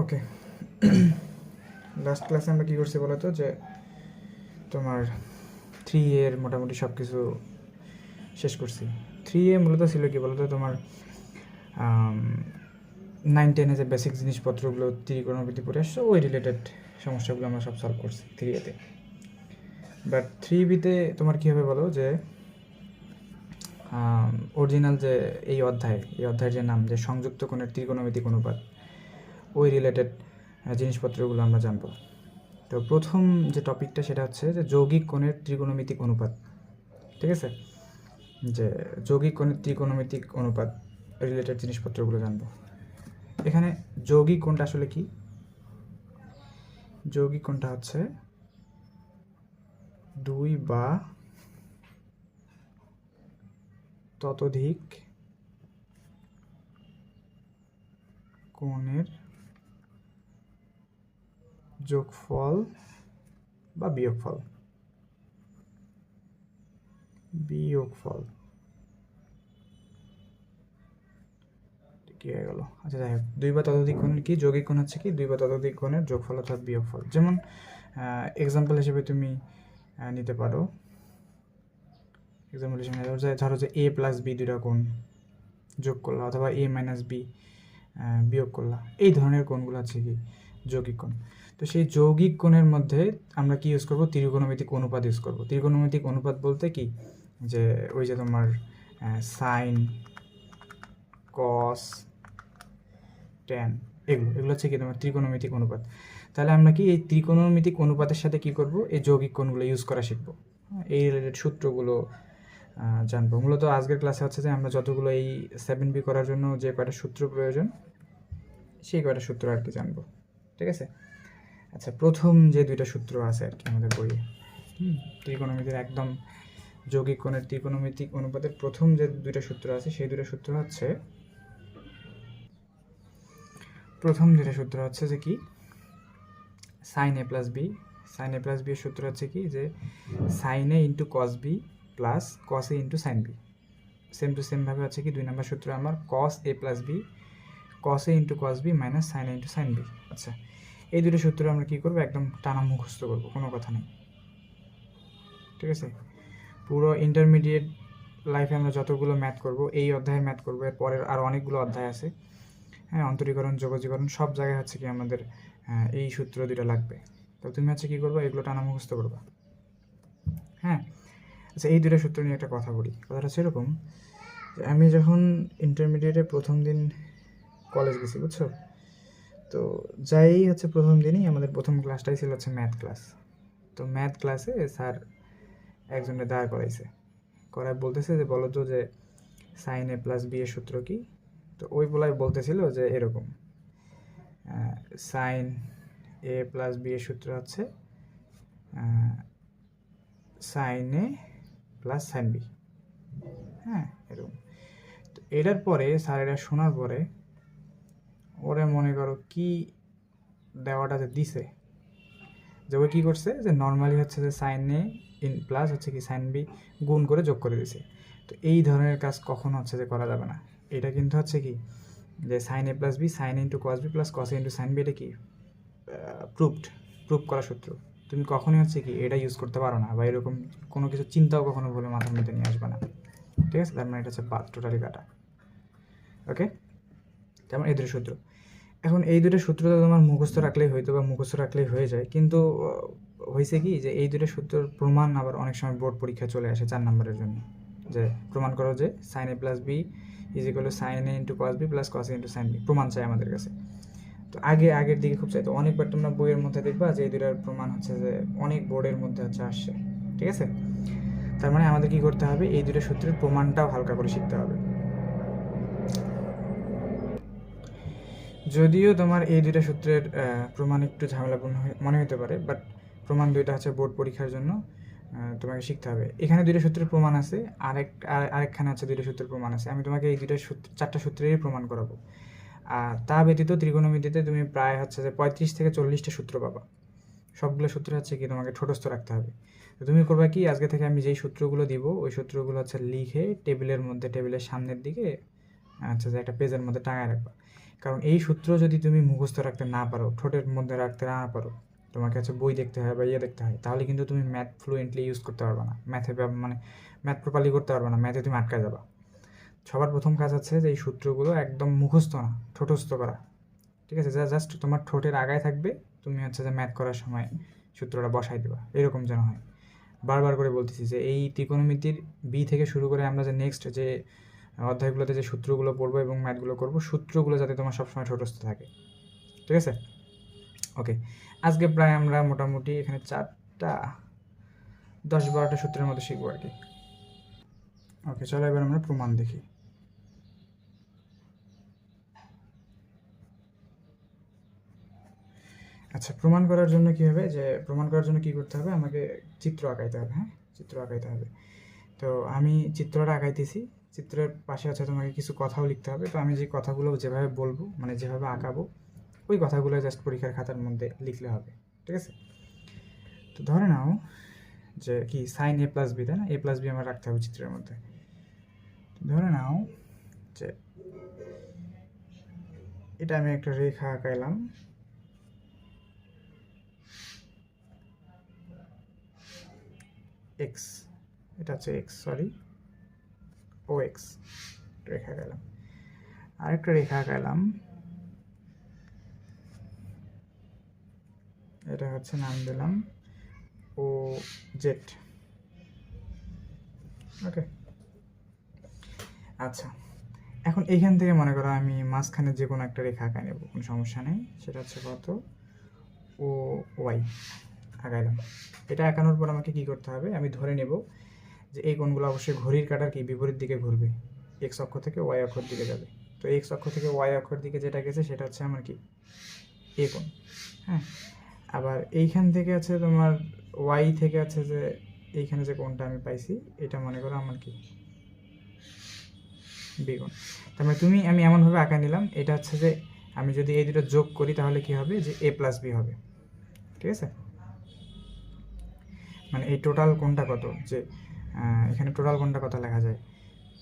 ওকে, last ক্লাসে আমরা কী করছি বলো তো, যে তোমার 3A এর মোটামুটি সব কিছু শেষ করছি। 3A মূলত ছিল কি বলো তো, তোমার 9-10 যে বেসিক জিনিসপত্রগুলো ত্রিকোণমিতি পড়ে আসছো, ওই রিলেটেড সমস্যাগুলো আমরা সব সলভ করছি 3A-তে। বাট 3B-তে তোমার কী হবে বলো, যে অরিজিনাল যে এই অধ্যায়ের যে নাম, যে সংযুক্ত কোণের ত্রিকোণমিতিক অনুপাত, ওই রিলেটেড জিনিসপত্রগুলো আমরা জানবো। তো প্রথম যে টপিকটা সেটা হচ্ছে যে যৌগিক কোণের ত্রিকোণমিতিক অনুপাত। ঠিক আছে, যে যৌগিক কোণের ত্রিকোণমিতিক অনুপাত রিলেটেড জিনিসপত্রগুলো জানবো। এখানে যৌগিক কোণটা আসলে কি? যৌগিক কোণটা হচ্ছে দুই বা ততোধিক কোণের যোগফল বা বিয়োগফল। কি হয়ে গেল? আচ্ছা, যাই হোক, দুই বা ততোধিক কোণের কি যৌগিক কোণ হচ্ছে কি দুই বা ততোধিক কোণের যোগফল অর্থাৎ বিয়োগফল। যেমন এক্সাম্পল হিসেবে তুমি নিতে পারো, এক্সাম্পল হিসেবে ধরো যে A প্লাস বি দুইটা কোণ যোগ করলা, অথবা A মাইনাস বি বিয়োগ করলা। এই ধরনের কোণগুলো আছে কি যৌগিক কোণ। তো সেই যৌগিক কোণের মধ্যে আমরা কি ইউজ করবো? ত্রিকোণমিতিক অনুপাত ইউজ করবো। ত্রিকোণমিতিক অনুপাত বলতে কি, যে ওই যে তোমার সাইন, কস, ট্যান, এগুলো হচ্ছে কি তোমার ত্রিকোণমিতিক অনুপাত। তাহলে আমরা কি এই ত্রিকোণমিতিক অনুপাতের সাথে কি করব? এই যৌগিক কোণগুলো ইউজ করা শিখবো। এই রিলেটেড সূত্রগুলো জানবো। মূলত আজকের ক্লাসে হচ্ছে যে আমরা যতগুলো এই 7B করার জন্য যে কয়টা সূত্র প্রয়োজন, সেই কয়টা সূত্র আর কি জানবো। ঠিক আছে? আচ্ছা, প্রথম যে দুইটা সূত্র আছে আর কি আমাদের বইয়ে, ত্রিকোণমিতির একদম যৌগিক কোণের ত্রিকোণমিতিক অনুপাতের প্রথম যে দুইটা সূত্র আছে, সেই দুইটা সূত্র হচ্ছে, প্রথম যেটা সূত্র হচ্ছে যে কি, sine A plus B. Sine A plus B এর সূত্র হচ্ছে কি, যে sine A into cos B plus cos A into sine B. Same to সেমভাবে হচ্ছে কি 2 নম্বর সূত্র আমার cos A plus B cos A into cos B minus sine A into sine B. আচ্ছা, এই দুটো সূত্র আমরা কী করবো? একদম টানা মুখস্থ করবো, কোনো কথা নেই। ঠিক আছে, পুরো ইন্টারমিডিয়েট লাইফে আমরা যতগুলো ম্যাথ করবো, এই অধ্যায়ের ম্যাথ করবো, এর পরের আরও অনেকগুলো অধ্যায় আছে, হ্যাঁ, অন্তরীকরণ, যোগজীকরণ, সব জায়গায় হচ্ছে কি আমাদের এই সূত্র দুটো লাগবে। তো তুমি হচ্ছে কী করবো? এগুলো টানা মুখস্থ করবা। হ্যাঁ, আচ্ছা, এই দুটো সূত্র নিয়ে একটা কথা বলি। কথাটা হচ্ছে এরকম, যে আমি যখন ইন্টারমিডিয়েটে প্রথম দিন কলেজ গেছি, বুঝছো, তো যাই হচ্ছে প্রথম দিনই আমাদের প্রথম ক্লাসটাই ছিল হচ্ছে ম্যাথ ক্লাস। তো ম্যাথ ক্লাসে স্যার একজনের দাঁড় করায় বলতেছে যে বলো তো, যে সাইন এ প্লাস বি এর সূত্র কি? তো ওই বলাই বলতেছিল যে এরকম, সাইন এ প্লাস বি এর সূত্র হচ্ছে sign A plus sign B. হ্যাঁ, এরকম। তো এটার পরে স্যার এটা শোনার পরে ওরে মনে করো কি দেওয়াটা যে দিছে, যে ও কী করছে, যে নর্মালি হচ্ছে যে সাইন এ ইন প্লাস হচ্ছে কি সাইন বি গুণ করে যোগ করে দিছে। তো এই ধরনের কাজ কখনো হচ্ছে যে করা যাবে না। এটা কিন্তু হচ্ছে কি, যে sine A plus B sine into cos B plus cos A into sine B, এটা কি প্রুভ করা সূত্র। তুমি কখনোই হচ্ছে কি এটা ইউজ করতে পারো না, বা এরকম কোনো কিছু চিন্তাও কখনো বলে মাথার মধ্যে নিয়ে আসবে না। ঠিক আছে, তার মানে এটা হচ্ছে বাদ, টোটালি কাটা। ওকে, যেমন এই দুটো সূত্র। এখন এই দুটো সূত্র তো তোমার মুখস্থ রাখলেই হয়তো, বা মুখস্থ রাখলেই হয়ে যায়, কিন্তু হয়েছে কি, যে এই দুটো সূত্রের প্রমাণ আবার অনেক সময় বোর্ড পরীক্ষা চলে আসে 4 নম্বরের জন্য, যে প্রমাণ করো যে sine A plus B is equal to sine A into cos B plus cos A into sine B, প্রমাণ চাই আমাদের কাছে। তো আগের দিকে খুব চাই, তো অনেকবার তোমরা বইয়ের মধ্যে দেখবা যে এই দুটার প্রমাণ হচ্ছে যে অনেক বোর্ডের মধ্যে হচ্ছে আসছে। ঠিক আছে, তার মানে আমাদের কি করতে হবে? এই দুটো সূত্রের প্রমাণটাও হালকা করে শিখতে হবে। যদিও তোমার এই দুইটা সূত্রের প্রমাণ একটু ঝামেলাপূর্ণ মনে হতে পারে, বাট প্রমাণ দুইটা হচ্ছে বোর্ড পরীক্ষার জন্য তোমাকে শিখতে হবে। এখানে দুইটা সূত্রের প্রমাণ আছে, আরেকখানে আছে দুইটা সূত্রের প্রমাণ আছে। আমি তোমাকে এই দুইটা সূত্র 4টা সূত্রেরই প্রমাণ করাবো। আর তা ব্যতীত ত্রিকোণমিতিতে তুমি প্রায় হচ্ছে যে 35 থেকে 40টা সূত্র পাবা। সবগুলো সূত্র হচ্ছে কি তোমাকে ঠোঁটস্থ রাখতে হবে। তো তুমি করবা কি, আজকে থেকে আমি যেই সূত্রগুলো দিব, ওই সূত্রগুলো হচ্ছে লিখে টেবিলের সামনের দিকে আচ্ছা, যে একটা পেজের মধ্যে টাঙায় রাখবা। কারণ এই সূত্র যদি তুমি মুখস্থ রাখতে না পারো, ঠোঁটের মধ্যে রাখতে না পারো, তোমাকে হচ্ছে বই দেখতে হয় বা দেখতে হয়, তাহলে কিন্তু তুমি ম্যাথ ফ্লুয়েন্টলি ইউজ করতে পারবে না, মানে ম্যাথ প্রপারলি করতে পারবে না, ম্যাথে তুমি আটকা যাবা। সবার প্রথম কাজ হচ্ছে যে এই সূত্রগুলো একদম মুখস্থ না, ঠোঁটস্থ করা। ঠিক আছে, জাস্ট তোমার ঠোঁটের আগায় থাকবে, তুমি হচ্ছে যে ম্যাথ করার সময় সূত্রটা বসাই দেবা, এরকম যেন হয়। বারবার করে বলতেছি যে এই ত্রিকোণমিতির বি থেকে শুরু করে আমরা যে নেক্সট যে অধ্যায়গুলোতে যে সূত্রগুলো পড়বো এবং ম্যাথগুলো করবো, সূত্রগুলো যাতে তোমার সবসময় ঠোঁটস্থ থাকে। ঠিক আছে, ওকে। আজকে প্রায় আমরা মোটামুটি এখানে 10-12টা সূত্রের মতো শিখবো আর কি। ওকে, চলো এবার আমরা প্রমাণ দেখি। আচ্ছা, প্রমাণ করার জন্য কী হবে, যে প্রমাণ করার জন্য কী করতে হবে, আমাকে চিত্র আঁকাইতে হবে। হ্যাঁ, চিত্র আঁকাইতে হবে। তো আমি চিত্রটা আঁকাইতেছি, চিত্রের পাশে আছে তোমাকে কিছু কথাও লিখতে হবে। তো আমি যে কথাগুলো যেভাবে বলবো, মানে যেভাবে আঁকাবো, ওই কথাগুলো জাস্ট পরীক্ষার খাতার মধ্যে লিখলে হবে। ঠিক আছে, তো ধরে নাও যে কি সাইন এ প্লাস বি, তাই না? এ প্লাস বি আমার রাখতে হবে চিত্রের মধ্যে। ধরে নাও যে এটা আমি একটা রেখা আঁকাইলাম, এক্স, এটা হচ্ছে এক্স, সরি, ও এক্স রেখা আঁকাইলাম। আরেকটা রেখা আঁকাইলাম, এটা হচ্ছে নাম দিলাম ও জেড। ওকে, আচ্ছা, এখন এইখান থেকে মনে করো আমি মাঝখানে যে কোনো একটা রেখা আঁকাই নেব, কোনো সমস্যা নেই। সেটা হচ্ছে কত, ও ওয়াই আঁকাইলাম। এটা আঁকানোর পর আমাকে কী করতে হবে, আমি ধরে নেব যে এই কোণগুলো অবশ্যই ঘড়ির কাঁটার কি বিপরীত দিকে ঘুরবে, এক্স অক্ষ থেকে ওয়াই অক্ষর দিকে যাবে। তো এক্স অক্ষ থেকে ওয়াই অক্ষর দিকে যেটা গেছে সেটা হচ্ছে আমার কি, এ কোণ। হ্যাঁ, আবার এইখান থেকে আছে তোমার ওয়াই থেকে আছে যে এইখানে যে কোণটা আমি পাইছি, এটা মনে করো আমার কি, বি কোণ। তার মানে আমি এমনভাবে আঁকা নিলাম, এটা হচ্ছে যে আমি যদি এই দুটো যোগ করি তাহলে কি হবে, যে এ প্লাস বি হবে। ঠিক আছে, মানে এই টোটাল কোণটা কত, যে এখানে টোটাল কোণটা কত লেখা যায়,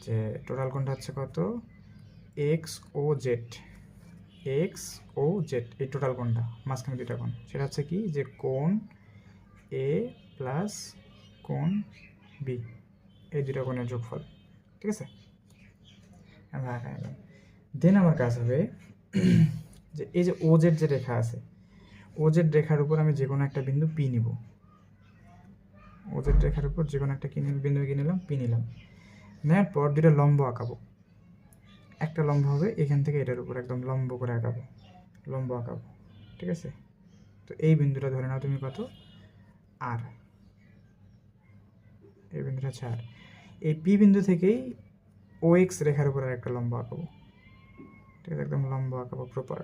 যে টোটাল কোণটা হচ্ছে কত, এক্স ও জেড, এক্স ও জেড, এই টোটাল কোণটা মাঝখানে দুইটা কোণ, সেটা হচ্ছে কি, যে কোণ এ প্লাস কোণ বি, এই দুইটা কোণের যোগফল। ঠিক আছে, আমরা আঁকা নিলাম। দেন আমার কাজ হবে যে এই যে ও জেড যে রেখা আছে, ও জেড রেখার উপর আমি যে কোনো একটা বিন্দু পি নিব, ও জেড রেখার উপর যে কোনো একটা বিন্দু কি নিলাম, পি নিলাম। নেওয়ার পর দুটো লম্ব আঁকাবো, একটা লম্ব হবে এখান থেকে এটার উপর একদম লম্ব করে আঁকাবো, লম্ব আঁকাবো। ঠিক আছে, তো এই বিন্দুটা ধরে নাও তুমি কত, আর, এই বিন্দুটা হচ্ছে আর। এই পি বিন্দু থেকেই ও এক্স রেখার উপর আর একটা লম্ব আঁকাবো। ঠিক আছে, একদম লম্ব আঁকাবো প্রপার,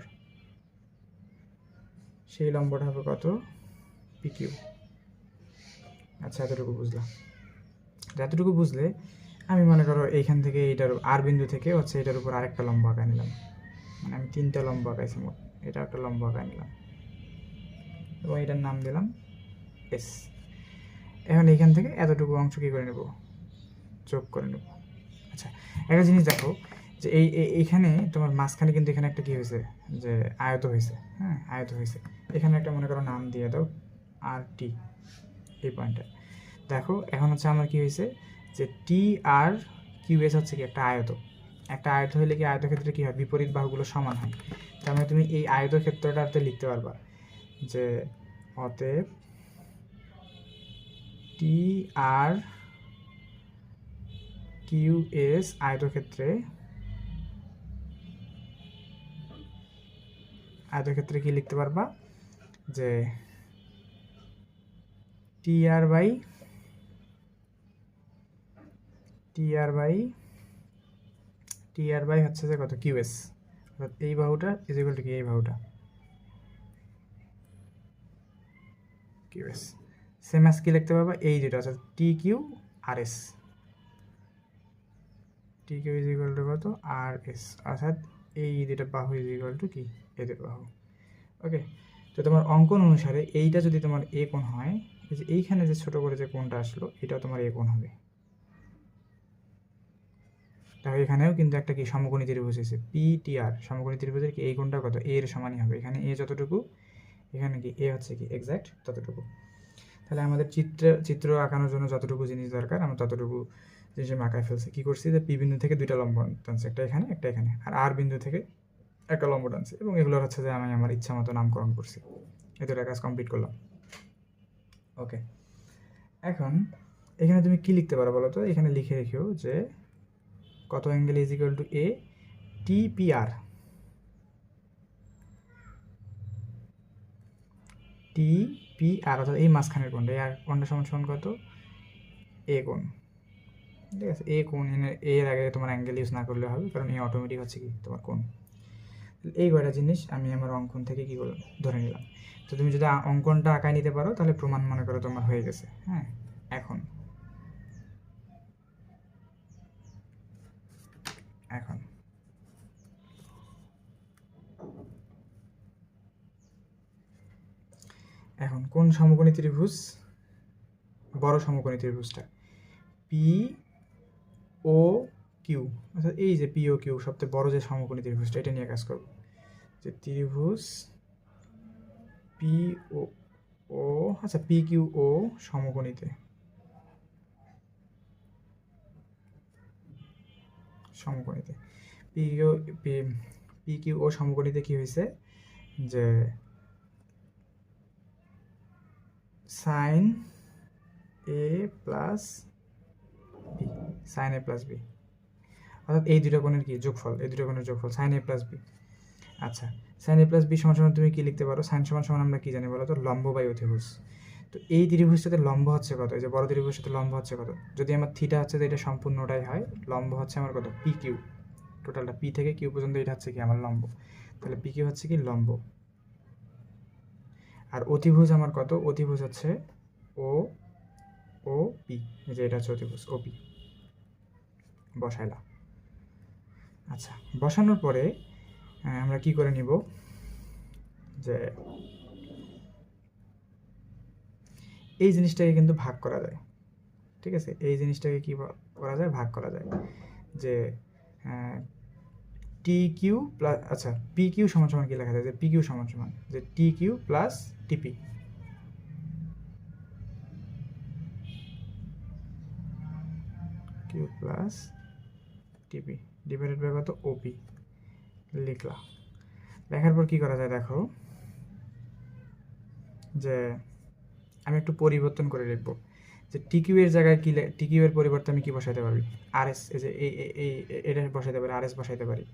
সেই লম্বটা হবে কত, পি কিউ। আচ্ছা, এতটুকু বুঝলাম। এতটুকু বুঝলে আমি মনে করো এইখান থেকে এইটার আর বিন্দু থেকে হচ্ছে এটার উপর আরেকটা লম্ব আঁকা নিলাম, মানে আমি 3টা লম্ব আঁকাইছি মোট, এটা একটা লম্ব আঁকা নিলাম এবং এটার নাম দিলাম এস। এখন এইখান থেকে এতটুকু অংশ কী করে নেব, যোগ করে নেব। আচ্ছা, একটা জিনিস দেখো যে এইখানে তোমার মাঝখানে কিন্তু এখানে একটা কী হয়েছে, যে আয়ত হয়েছে। হ্যাঁ, আয়ত হয়েছে, এখানে একটা মনে করো নাম দিয়ে দাও আর টি, এই পয়েন্টটা দেখো। এখন হচ্ছে আমার কী হয়েছে, যে টি আর কিউ এস হচ্ছে কি একটা আয়ত। একটা আয়ত হলে কি আয়তক্ষেত্রে কী হয়, বিপরীত বাহুগুলো সমান হয়। তার মানে তুমি এই আয়তক্ষেত্রটাতে লিখতে পারবা যে অতএব টি আর কিউ এস আয়তক্ষেত্রে কি লিখতে পারবা, যে টি আর বাই হচ্ছে যে কত, কিউএস, অর্থাৎ এই বাহুটা ইজ ইকুয়াল টু কি, এই বাহুটা কিউএস। সেম অ্যাজ কি লিখতে পারবা, এই যেটা অর্থাৎ T Q R S, T Q is equal to কত, আর এস, অর্থাৎ এই দুটা বাহু ইজ ইকুয়াল টু কি, এদের বাহু। ওকে, তো তোমার অঙ্কন অনুসারে এইটা যদি তোমার এ কোণ হয়, এই যে এইখানে যে ছোটো করে যে কোণটা আসলো, এটাও তোমার এ কোণ হবে। দেখো এখানেও কিন্তু একটা কি সমকোণী ত্রিভুজ এসেছে পিটিআর, সমকোণী ত্রিভুজের কি এই কোণটা কত, এ এর সমানই হবে। এখানে এ যতটুকু, এখানে কি এ হচ্ছে কি এক্স্যাক্ট ততটুকু। তাহলে আমাদের চিত্র আঁকানোর জন্য যতটুকু জিনিস দরকার আমরা ততটুকু জিনিস আমি আঁকায় ফেলছি। কী করছি, যে পি বিন্দু থেকে দুইটা লম্ব টানছি, একটা এখানে একটা এখানে, আর আর বিন্দু থেকে একটা লম্ব টানছি, এবং এগুলোর হচ্ছে যে আমি আমার ইচ্ছা মতো নামকরণ করছি। এই দুটো কাজ কমপ্লিট করলাম। ওকে, এখন এখানে তুমি কি লিখতে পারো বলো তো? এখানে লিখে রেখো যে কত angle is equal two A TPR, TPR অর্থাৎ এই মাঝখানের কোণটা, আর কোণটা সমান সমান কত, এ কোণ। ঠিক আছে, এ কোণ, এর আগে তোমার অ্যাঙ্গেল ইউজ না করলে হবে, কারণ এ অটোমেটিক হচ্ছে কি তোমার কোণ। এই কয়টা জিনিস আমি আমার অঙ্কন থেকে কী করলাম, ধরে নিলাম। তো তুমি যদি অঙ্কনটা আঁকায় নিতে পারো তাহলে প্রমাণ মনে করো তোমার হয়ে গেছে। হ্যাঁ, এখন এখন এখন কোন সমকোণী ত্রিভুজ, বড় সমকোণী ত্রিভুজটা পি ও কিউ, অর্থাৎ এই যে পি ও কিউ সবচেয়ে বড় যে সমকোণী ত্রিভুজটা, এটা নিয়ে কাজ করব। যে ত্রিভুজ পি ও ও আচ্ছা পি কিউ ও সমকোণীতে, সমকোণীতে পি কিউ ও সমকোণীতে কি হয়েছে, যে sine A plus B, sine A plus B, অর্থাৎ এই দুটো কোণের কি যোগফল, এই দুটো কোণের যোগফল সাইন এ প্লাস বি। আচ্ছা, সাইন এ প্লাস বি সমান সমান তুমি কি লিখতে পারো, সাইন সমান সমান আমরা কি জানি বলো তো, লম্ব বাই অতিভুজ। তো এই ত্রিভুজটাতে লম্ব হচ্ছে কত, এই যে বড় ত্রিভুজটাতে লম্ব হচ্ছে কত, যদি আমার থিটা হচ্ছে যে এটা সম্পূর্ণটাই হয়, লম্ব হচ্ছে আমার কত, পি কিউ, টোটালটা পি থেকে কিউ পর্যন্ত এটা হচ্ছে কি আমার লম্ব, তাহলে পি কিউ হচ্ছে কি লম্ব। আর অতিভুজ আমার কত, অতিভুজ হচ্ছে ও ও পি, এই যে এটা হচ্ছে অতিভুজ ও পি, বসাইলাম। আচ্ছা, বসানোর পরে আমরা কি করে নিব, যে এই জিনিসটাকে কিন্তু ভাগ করা যায়। ঠিক আছে, এই জিনিসটাকে কি করা যায়, ভাগ করা যায়। যে টি কিউ প্লাস, আচ্ছা পি কিউ সমান সমান কি লেখা যায়, যে পি কিউ সমান সমান যে টি কিউ প্লাস টিপি, কিউ প্লাস টিপি ডিভাইডেড বাই কত, ওপি লিখলাম। লেখার পর কি করা যায় দেখো, যে আমি একটু পরিবর্তন করে লিখবো, যে টিকিউ এর জায়গায় কি, টিকিউ এর পরিবর্তে আমি কি বসাইতে পারি, আর এস, এই যে এই এটা বসাইতে পারি, আর এস বসাইতে পারি।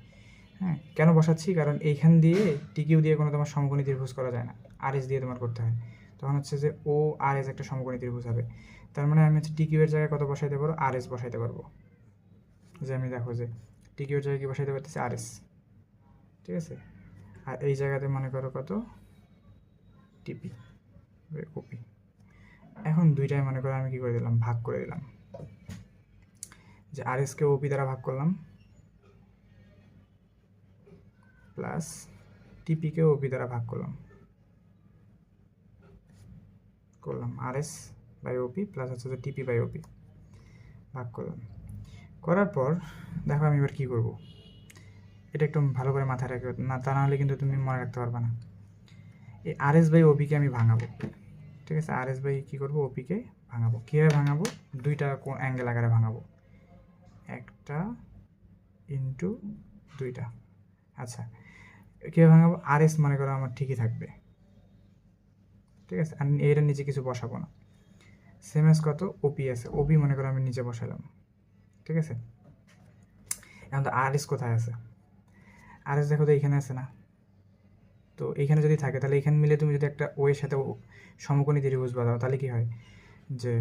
হ্যাঁ, কেন বসাচ্ছি, কারণ এইখান দিয়ে টিকিউ দিয়ে কোনো তোমার সমকোণী ত্রিভুজ করা যায় না, আর এস দিয়ে তোমার করতে হয়। তখন হচ্ছে যে ও আর এস একটা সমকোণী ত্রিভুজ হবে। তার মানে আমি হচ্ছে টিকিউ এর জায়গায় কত বসাইতে পারবো, আর এস বসাইতে পারবো। যে আমি দেখো যে টিকিউ এর জায়গায় কি বসাইতে পারতেছি, আর এস। ঠিক আছে, আর এই জায়গাতে মনে করো কত, টিপি ওপি। এখন দুইটাই মনে করো আমি কি করে দিলাম, ভাগ করে দিলাম, যে আর এসকে ওপি দ্বারা ভাগ করলাম, প্লাস টিপিকে ওপি দ্বারা ভাগ করলাম, আর এস বাই ওপি প্লাস হচ্ছে যে টিপি বাই ওপি ভাগ করলাম। করার পর দেখো আমি এবার কী করব, এটা একটু ভালো করে মাথায় রাখবে, না তা নাহলে কিন্তু তুমি মনে রাখতে পারবে না। এই আর এস বাই ওপিকে আমি ভাঙাবো। ঠিক আছে, আর এস বাই কী করবো, ওপিকে ভাঙাবো। কীভাবে ভাঙাবো, দুইটা অ্যাঙ্গেল আকারে ভাঙাবো, একটা ইন্টু দুইটা। আচ্ছা, কীভাবে ভাঙাবো, আর এস মনে করো আমার ঠিকই থাকবে। ঠিক আছে, আর এটার নিচে কিছু বসাবো না। সেম এস কত, ওপি আছে, ওপি মনে করো আমি নিচে বসালাম। ঠিক আছে, এখন তো আর এস কোথায় আছে, আর এস দেখো তো এইখানে আছে না, তো এইখানে যদি থাকে তাহলে এইখানে মিলে তুমি যদি একটা ও এর সাথে সমকোণী ত্রিভুজ বাঁধাও, তাহলে কি হয়, যে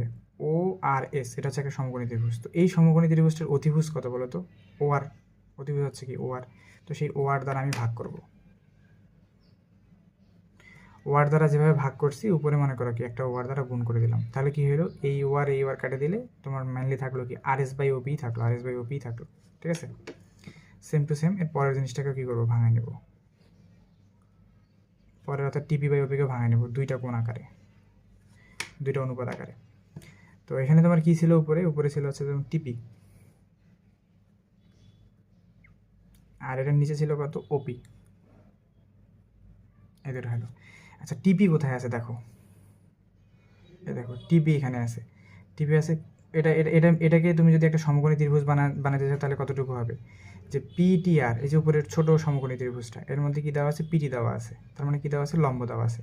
ও আর এস এটা হচ্ছে একটা সমকোণী ত্রিভুজ। তো এই সমকোণী ত্রিভুজটার অতিভুজ কত বলো তো, ও আর, অতিভুজ হচ্ছে কি ও আর। তো সেই ও আর দ্বারা আমি ভাগ করব, ওয়ার দ্বারা যেভাবে ভাগ করছি উপরে মনে করো কি একটা ওয়ার দ্বারা গুণ করে দিলাম, তাহলে কি হলো, এই ওয়ার কাটে দিলে তোমার মেনলি থাকলো কি আর এস বাই ওপি থাকলো, আর এস বাই ওপি থাকলো। ঠিক আছে, সেম টু সেম এর পরের জিনিসটাকে কী করবো, ভাঙায় নেব। পরের অর্থাৎ টিপি বাই ওপিকে ভাঙায় নেব, দুইটা কোণ আকারে, দুইটা অনুপাত আকারে। তো এখানে তোমার কী ছিল, উপরে ছিল হচ্ছে যেমন টিপি, আর এটার নিচে ছিল কত ওপি, এদের হলো। আচ্ছা টিপি কোথায় আছে দেখো, দেখো টিপি এখানে আছে, টিপি আছে। এটাকে তুমি যদি একটা সমকোণী ত্রিভুজ বানাতে চাও তাহলে কতটুকু হবে, যে পিটিআর, এই যে উপরের ছোট সমকোণী ত্রিভুজটা, এর মধ্যে কি দেওয়া আছে, পিটি দেওয়া আছে, তার মানে কি দেওয়া আছে, লম্ব দেওয়া আছে।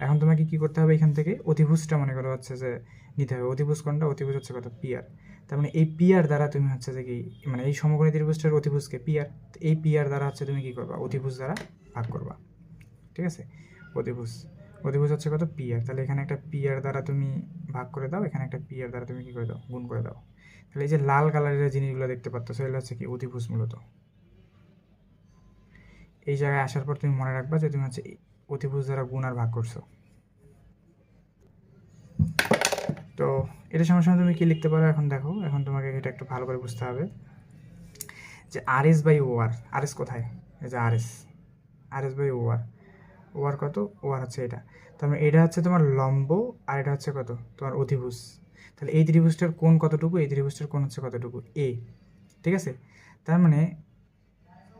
এখন তোমাকে কি করতে হবে, এখান থেকে অতিভুজটা মনে করো হচ্ছে যে নিতে হবে। অতিভুজ কোনটা, অতিভুজ হচ্ছে কত, পিআর। তার মানে এই পিআর দ্বারা তুমি হচ্ছে যে কি, মানে এই সমকোণী ত্রিভুজটার অতিভুজকে পিআর, এই পিআর দ্বারা হচ্ছে তুমি কি করবা, অতিভুজ দ্বারা ভাগ করবা, ঠিক আছে। অতিভুজ, অতিভুজ হচ্ছে কত, পিআর। তাহলে এখানে একটা পিআর দ্বারা তুমি ভাগ করে দাও, এখানে একটা পিআর দ্বারা তুমি কি করে দাও, গুণ করে দাও। তাহলে এই যে লাল কালারের জিনিসগুলো দেখতে পাচ্ছ, সেগুলো হচ্ছে কি অতিভুজ মূলত। এই জায়গায় আসার পর তুমি মনে রাখবা যে তুমি হচ্ছে অতিভুজ দ্বারা গুণ আর ভাগ করছো। তো এটা সমস্যা তুমি কি লিখতে পারো, এখন দেখো, এখন তোমাকে এটা একটু ভালো করে বুঝতে হবে যে R S by O R, R S কোথায়, এই যে R S, R S by O R, O R কত, ও আর হচ্ছে এটা। তার মানে এটা হচ্ছে তোমার লম্ব, আর এটা হচ্ছে কত, তোমার অতিভুজ। তাহলে এই ত্রিভুজটার কোণ কতটুকু, এই ত্রিভুজটার কোণ হচ্ছে কতটুকু, এ, ঠিক আছে। তার মানে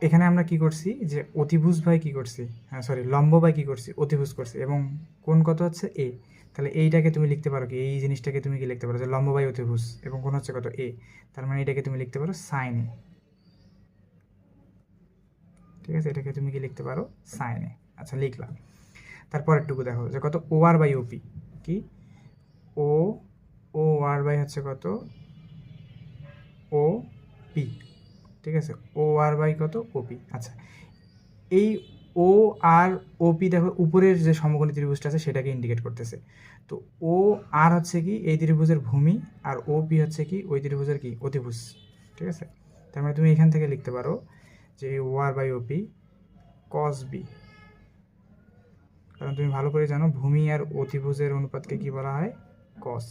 এখানে আমরা কি করছি, যে অতিভুজ বাই কি করছি, হ্যাঁ সরি, লম্ব বাই কি করছি, অতিভুজ করছি, এবং কোণ কত হচ্ছে এ। তাহলে এইটাকে তুমি লিখতে পারো কি, এই জিনিসটাকে তুমি কি লিখতে পারো, যে লম্ব বাই অতিভুজ এবং কোণ হচ্ছে কত এ। তার মানে এটাকে তুমি লিখতে পারো সাইন এ, ঠিক আছে। এটাকে তুমি কি লিখতে পারো, সাইন এ। আচ্ছা লিখলাম। তারপরেরটুকু দেখো যে কত, ও আর বাই ওপি, কি ও, ও আর বাই হচ্ছে কত, ও পি, ঠিক আছে। ও আর বাই কত, ওপি। আচ্ছা এই ও আর ওপি দেখো উপরের যে সমকোণী ত্রিভুজটা আছে সেটাকে ইন্ডিকেট করতেছে। তো ও আর হচ্ছে কি এই ত্রিভুজের ভূমি, আর ওপি হচ্ছে কি ওই ত্রিভুজের কি অতিভুজ, ঠিক আছে। তার মানে তুমি এখান থেকে লিখতে পারো যে ও আর বাই ওপি কস বি, কারণ তুমি ভালো করে জানো ভূমি আর অতিভুজের অনুপাতকে কি বলা হয়, কস।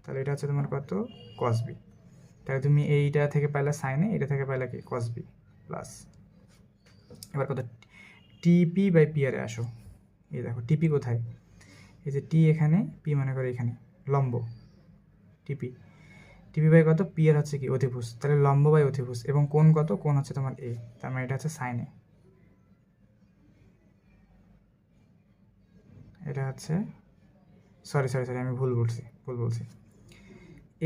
তাহলে এটা হচ্ছে তোমার কত, কস বি। তাহলে তুমি এইটা থেকে পাইলা সাইনে, এটা থেকে পাইলা কি কস বি প্লাস, এবার কত, টিপি বাই পি আরে আসো। এই দেখো টিপি কোথায়, এই যে টি এখানে, পি মনে করো এখানে, লম্ব, টিপি, টিপি বাই কত, পি আর হচ্ছে কি অতিভুজ। তাহলে লম্ব বাই অতিভুজ, এবং কোণ কত, কোণ হচ্ছে তোমার এ। তার মানে এটা হচ্ছে সাইনে, এটা হচ্ছে, সরি সরি সরি আমি ভুল বলছি।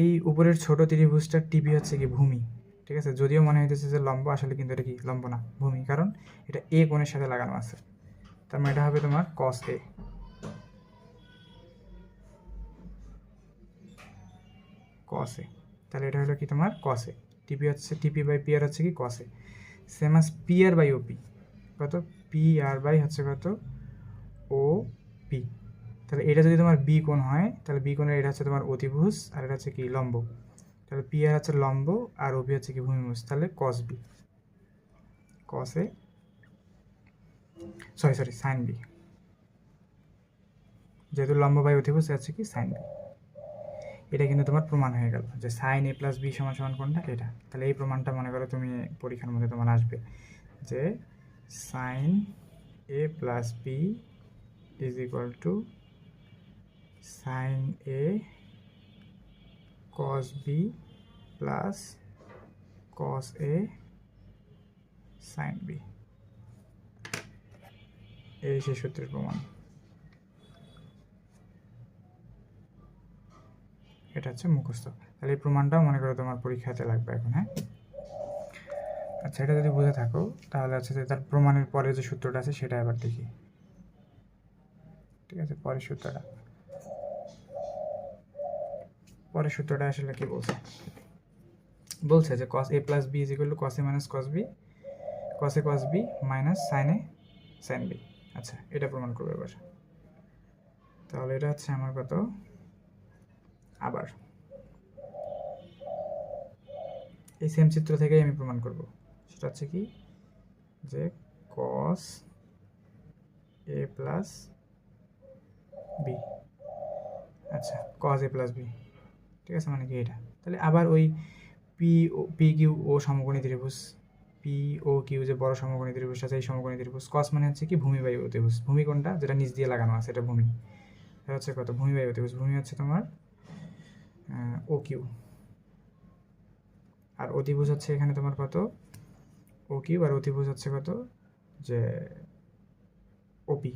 এই উপরের ছোট ত্রিভুজটার টিপি হচ্ছে কি ভূমি, ঠিক আছে। যদিও মনে হইতেছে যে লম্ব, আসলে কিন্তু এটা কি লম্ব না, ভূমি, কারণ এটা এ কোণের সাথে লাগানো আছে। তার মানে এটা হবে তোমার কস এ, কস এ। তাহলে এটা হলো কি তোমার কস এ। টিপি হচ্ছে, টিপি বাই পি আর হচ্ছে কি cos A, same as P R by OP কত, পি আর বাই হচ্ছে কত, ও পি। তাহলে এটা যদি তোমার বি কোণ হয়, তাহলে বি কোণের এটা হচ্ছে তোমার অতিভুজ, আর এটা হচ্ছে কি লম্ব। তাহলে পি আর হচ্ছে লম্ব, আর ওপি হচ্ছে কি ভূমিভুজ। তাহলে কস বি, কস এ, সরি সাইন বি, যেহেতু লম্ব বাই অতিভুজ হচ্ছে কি সাইন বি। এটা কিন্তু তোমার প্রমাণ হয়ে গেল যে সাইন এ প্লাস বি সমান সমান কোনটা, এটা। তাহলে এই প্রমাণটা মনে করো তুমি পরীক্ষার মধ্যে তোমার আসবে যে sine A plus B is equal to sine A cos B plus cos A sine B, এই সেই সূত্রের প্রমাণ। এটা হচ্ছে মুখস্থ। তাহলে এই প্রমাণটাও মনে করো তোমার পরীক্ষাতে লাগবে এখন, হ্যাঁ। আচ্ছা এটা যদি বুঝে থাকো তাহলে হচ্ছে যে তার প্রমাণের পরে যে সূত্রটা আছে সেটা এবার দেখি, ঠিক আছে। পরের সূত্রটা আসলে কি বলছে যে cos a plus B is equal to cos a minus cos b, cos a cos b minus sin a sin b। আচ্ছা এটা প্রমাণ করবো এবার। তাহলে এটা হচ্ছে আমার কত, আবার এই সেম চিত্র থেকেই আমি প্রমাণ করব। সেটা হচ্ছে কি, যে cos a প্লাস b, আচ্ছা cos a প্লাস b, ঠিক আছে। মানে কি এটা, তাহলে আবার ওই পি কিউ ও সমকোণী ত্রিভুজ, পি ও কিউ যে বড় সমকোণী ত্রিভুজ আছে, এই সমকোণী ত্রিভুজ কস মানে হচ্ছে কি ভূমি বাই অতিভুজ। ভূমি কোনটা, যেটা নিচ দিয়ে লাগানো আছে এটা ভূমি, এটা হচ্ছে কত, ভূমি বাই অতিভুজ। ভূমি হচ্ছে তোমার ও কিউ, আর অতিভুজ হচ্ছে এখানে তোমার কত, ও কিউব আর অতিভুজ হচ্ছে কত, যে ওপি।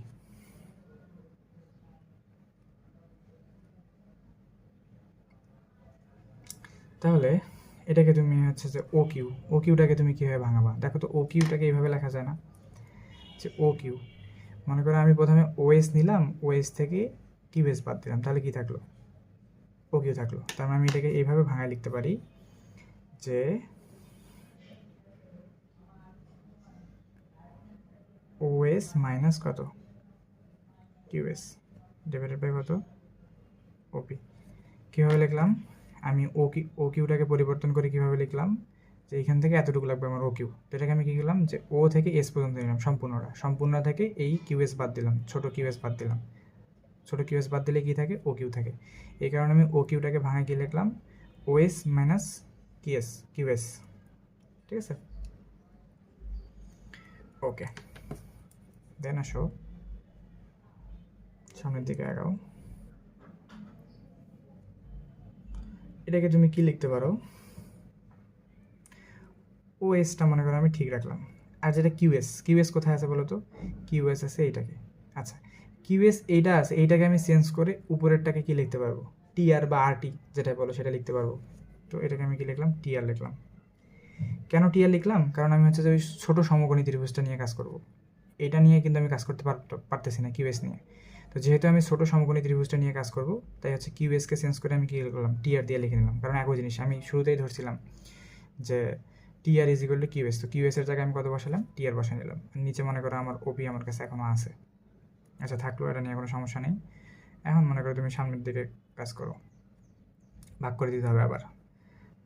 তাহলে এটাকে তুমি হচ্ছে যে ও কিউটাকে তুমি কীভাবে ভাঙাবা? দেখো তো ও কিউটাকে এইভাবে লেখা যায় না, যে ও কিউ, মনে করো আমি প্রথমে ওএস নিলাম, ওএস থেকে কিউএস বাদ দিলাম, তাহলে কি থাকলো? ও কিউ থাকলো। তার মানে আমি এটাকে এইভাবে ভাঙায় লিখতে পারি যে ওএস মাইনাস কত, কিউএস ডিভাইডেড বাই কত, ওপি। কীভাবে লিখলাম? আমি ও কিউটাকে পরিবর্তন করে কীভাবে লিখলাম, যে এখান থেকে এতটুকু লাগবে আমার ও কিউ, তো এটাকে আমি কী করলাম, যে ও থেকে এস পর্যন্ত নিলাম সম্পূর্ণ থেকে এই কিউএস বাদ দিলাম, ছোটো কিউএস বাদ দিলাম। ছোটো কিউএস বাদ দিলে কী থাকে, ও কিউ থাকে। এই কারণে আমি ও কিউটাকে ভাঙায় কী লিখলাম, ওএস মাইনাস কিউএস। ঠিক আছে, ওকে। দেন আসো সামনের দিকে আগাও। এটাকে তুমি কি লিখতে পারো, ওএসটা মনে করো আমি ঠিক রাখলাম, আর যেটা কিউএস কোথায় আছে বলো তো? কিউএস আছে এইটাকে। আচ্ছা, কিউএস এইটা আছে, এইটাকে আমি চেঞ্জ করে উপরেরটাকে কি লিখতে পারবো, টিআর বা আরটি যেটা বলো সেটা লিখতে পারবো। তো এটাকে আমি কি লিখলাম, টিআর লিখলাম। কেন টিআর লিখলাম? কারণ আমি হচ্ছে যে ওই ছোটো সমকোণী ত্রিভুজটা নিয়ে কাজ করব। এটা নিয়ে কিন্তু আমি কাজ করতে পারতেছি না কিউএস নিয়ে। তো যেহেতু আমি ছোটো সমকোণী ত্রিভুজটা নিয়ে কাজ করব, তাই হচ্ছে কিউএসকে চেঞ্জ করে আমি কী লিখলাম, টিআর দিয়ে লিখে নিলাম। কারণ একই জিনিস আমি শুরুতেই ধরছিলাম যে TR is equal to QS, তো কিউএসের জায়গায় আমি কত বসালাম, টিআর বসে নিলাম। নিচে মনে করো আমার ওপি আমার কাছে এখনও আছে। আচ্ছা থাকলো, এটা নিয়ে কোনো সমস্যা নেই। এখন মনে করো তুমি সামনের দিকে কাজ করো, ভাগ করে দিতে হবে আবার।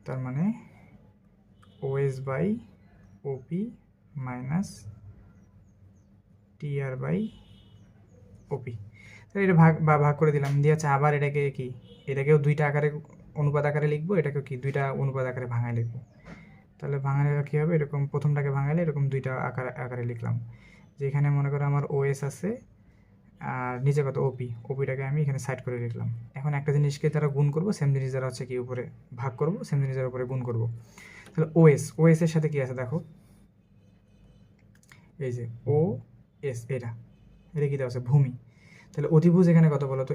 তার মানে OS by OP minus TR by OP. তাহলে এটা ভাগ করে দিলাম, দিয়ে আচ্ছা আবার এটাকে কি, এটাকেও দুইটা আকারে অনুপাত আকারে লিখবো, এটাকেও কি দুইটা অনুপাত আকারে ভাঙায় লিখবো। তাহলে ভাঙালে কী হবে, এরকম প্রথমটাকে ভাঙালে এরকম দুইটা আকারে লিখলাম, যে এখানে মনে করো আমার ওএস আছে আর নিচে কত ওপিটাকে আমি এখানে সাইড করে লিখলাম। এখন একটা জিনিসকে তারা গুণ করবো, সেম জিনিস যারা হচ্ছে কি উপরে ভাগ করবো, সেম জিনিসের উপরে গুণ করবো। তাহলে ওএসের সাথে কি আছে দেখো, এই যে ও এস, এটা কি দেওয়া আছে, ভূমি। তাহলে অতিভুজ এখানে কত বলো তো,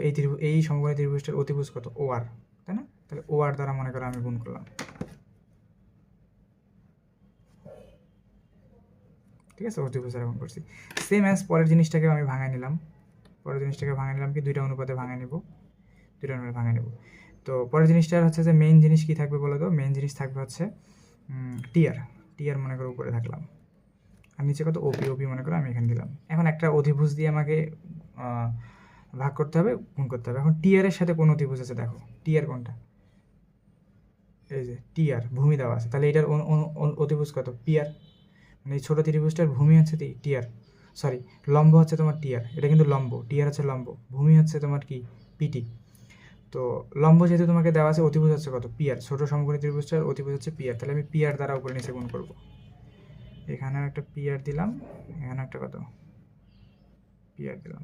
এই সমকোণী ত্রিভুজটার অতিভুজ কত, ও আর, তাই না? তাহলে ও আর দ্বারা মনে করো আমি গুণ করলাম। ঠিক আছে, অতিভুজ দ্বারা গুণ করছি। সেম অ্যাজ পরের জিনিসটাকেও আমি ভাঙায় নিলাম, কি দুইটা অনুপাতে ভাঙায় নেব, তো পরের জিনিসটার হচ্ছে যে মেইন জিনিস কি থাকবে বলো তো, মেইন জিনিস থাকবে হচ্ছে টিআর মনে করো উপরে থাকলাম, আর নিচে কত ওপি মনে করো আমি এখানে দিলাম। এখন একটা অধিভুজ দিয়ে আমাকে ভাগ করতে হবে, গুণ করতে হবে। এখন টিআর এর সাথে কোন অধিভুজ আছে দেখো, টিআর কোনটা, এই যে টিআর ভূমি দেওয়া আছে, তাহলে এটার অধিভুজ কত, পিআর। মানে এই ছোটো ত্রিভুজটার ভূমি হচ্ছে টিআর, সরি লম্ব হচ্ছে তোমার টিআর, এটা কিন্তু লম্ব, টিআর হচ্ছে লম্ব, ভূমি হচ্ছে তোমার কি পিটি। তো লম্ব যেহেতু তোমাকে দেওয়া আছে, অতিভুজ হচ্ছে কত, পিআর। ছোটো সমকোণী ত্রিভুজটার অতিভুজ হচ্ছে পিআর, তাহলে আমি পিআর দ্বারা উপরে নিচে গুণ করবো। এখানেও একটা পিআর দিলাম, এখানে একটা কত পিআর দিলাম।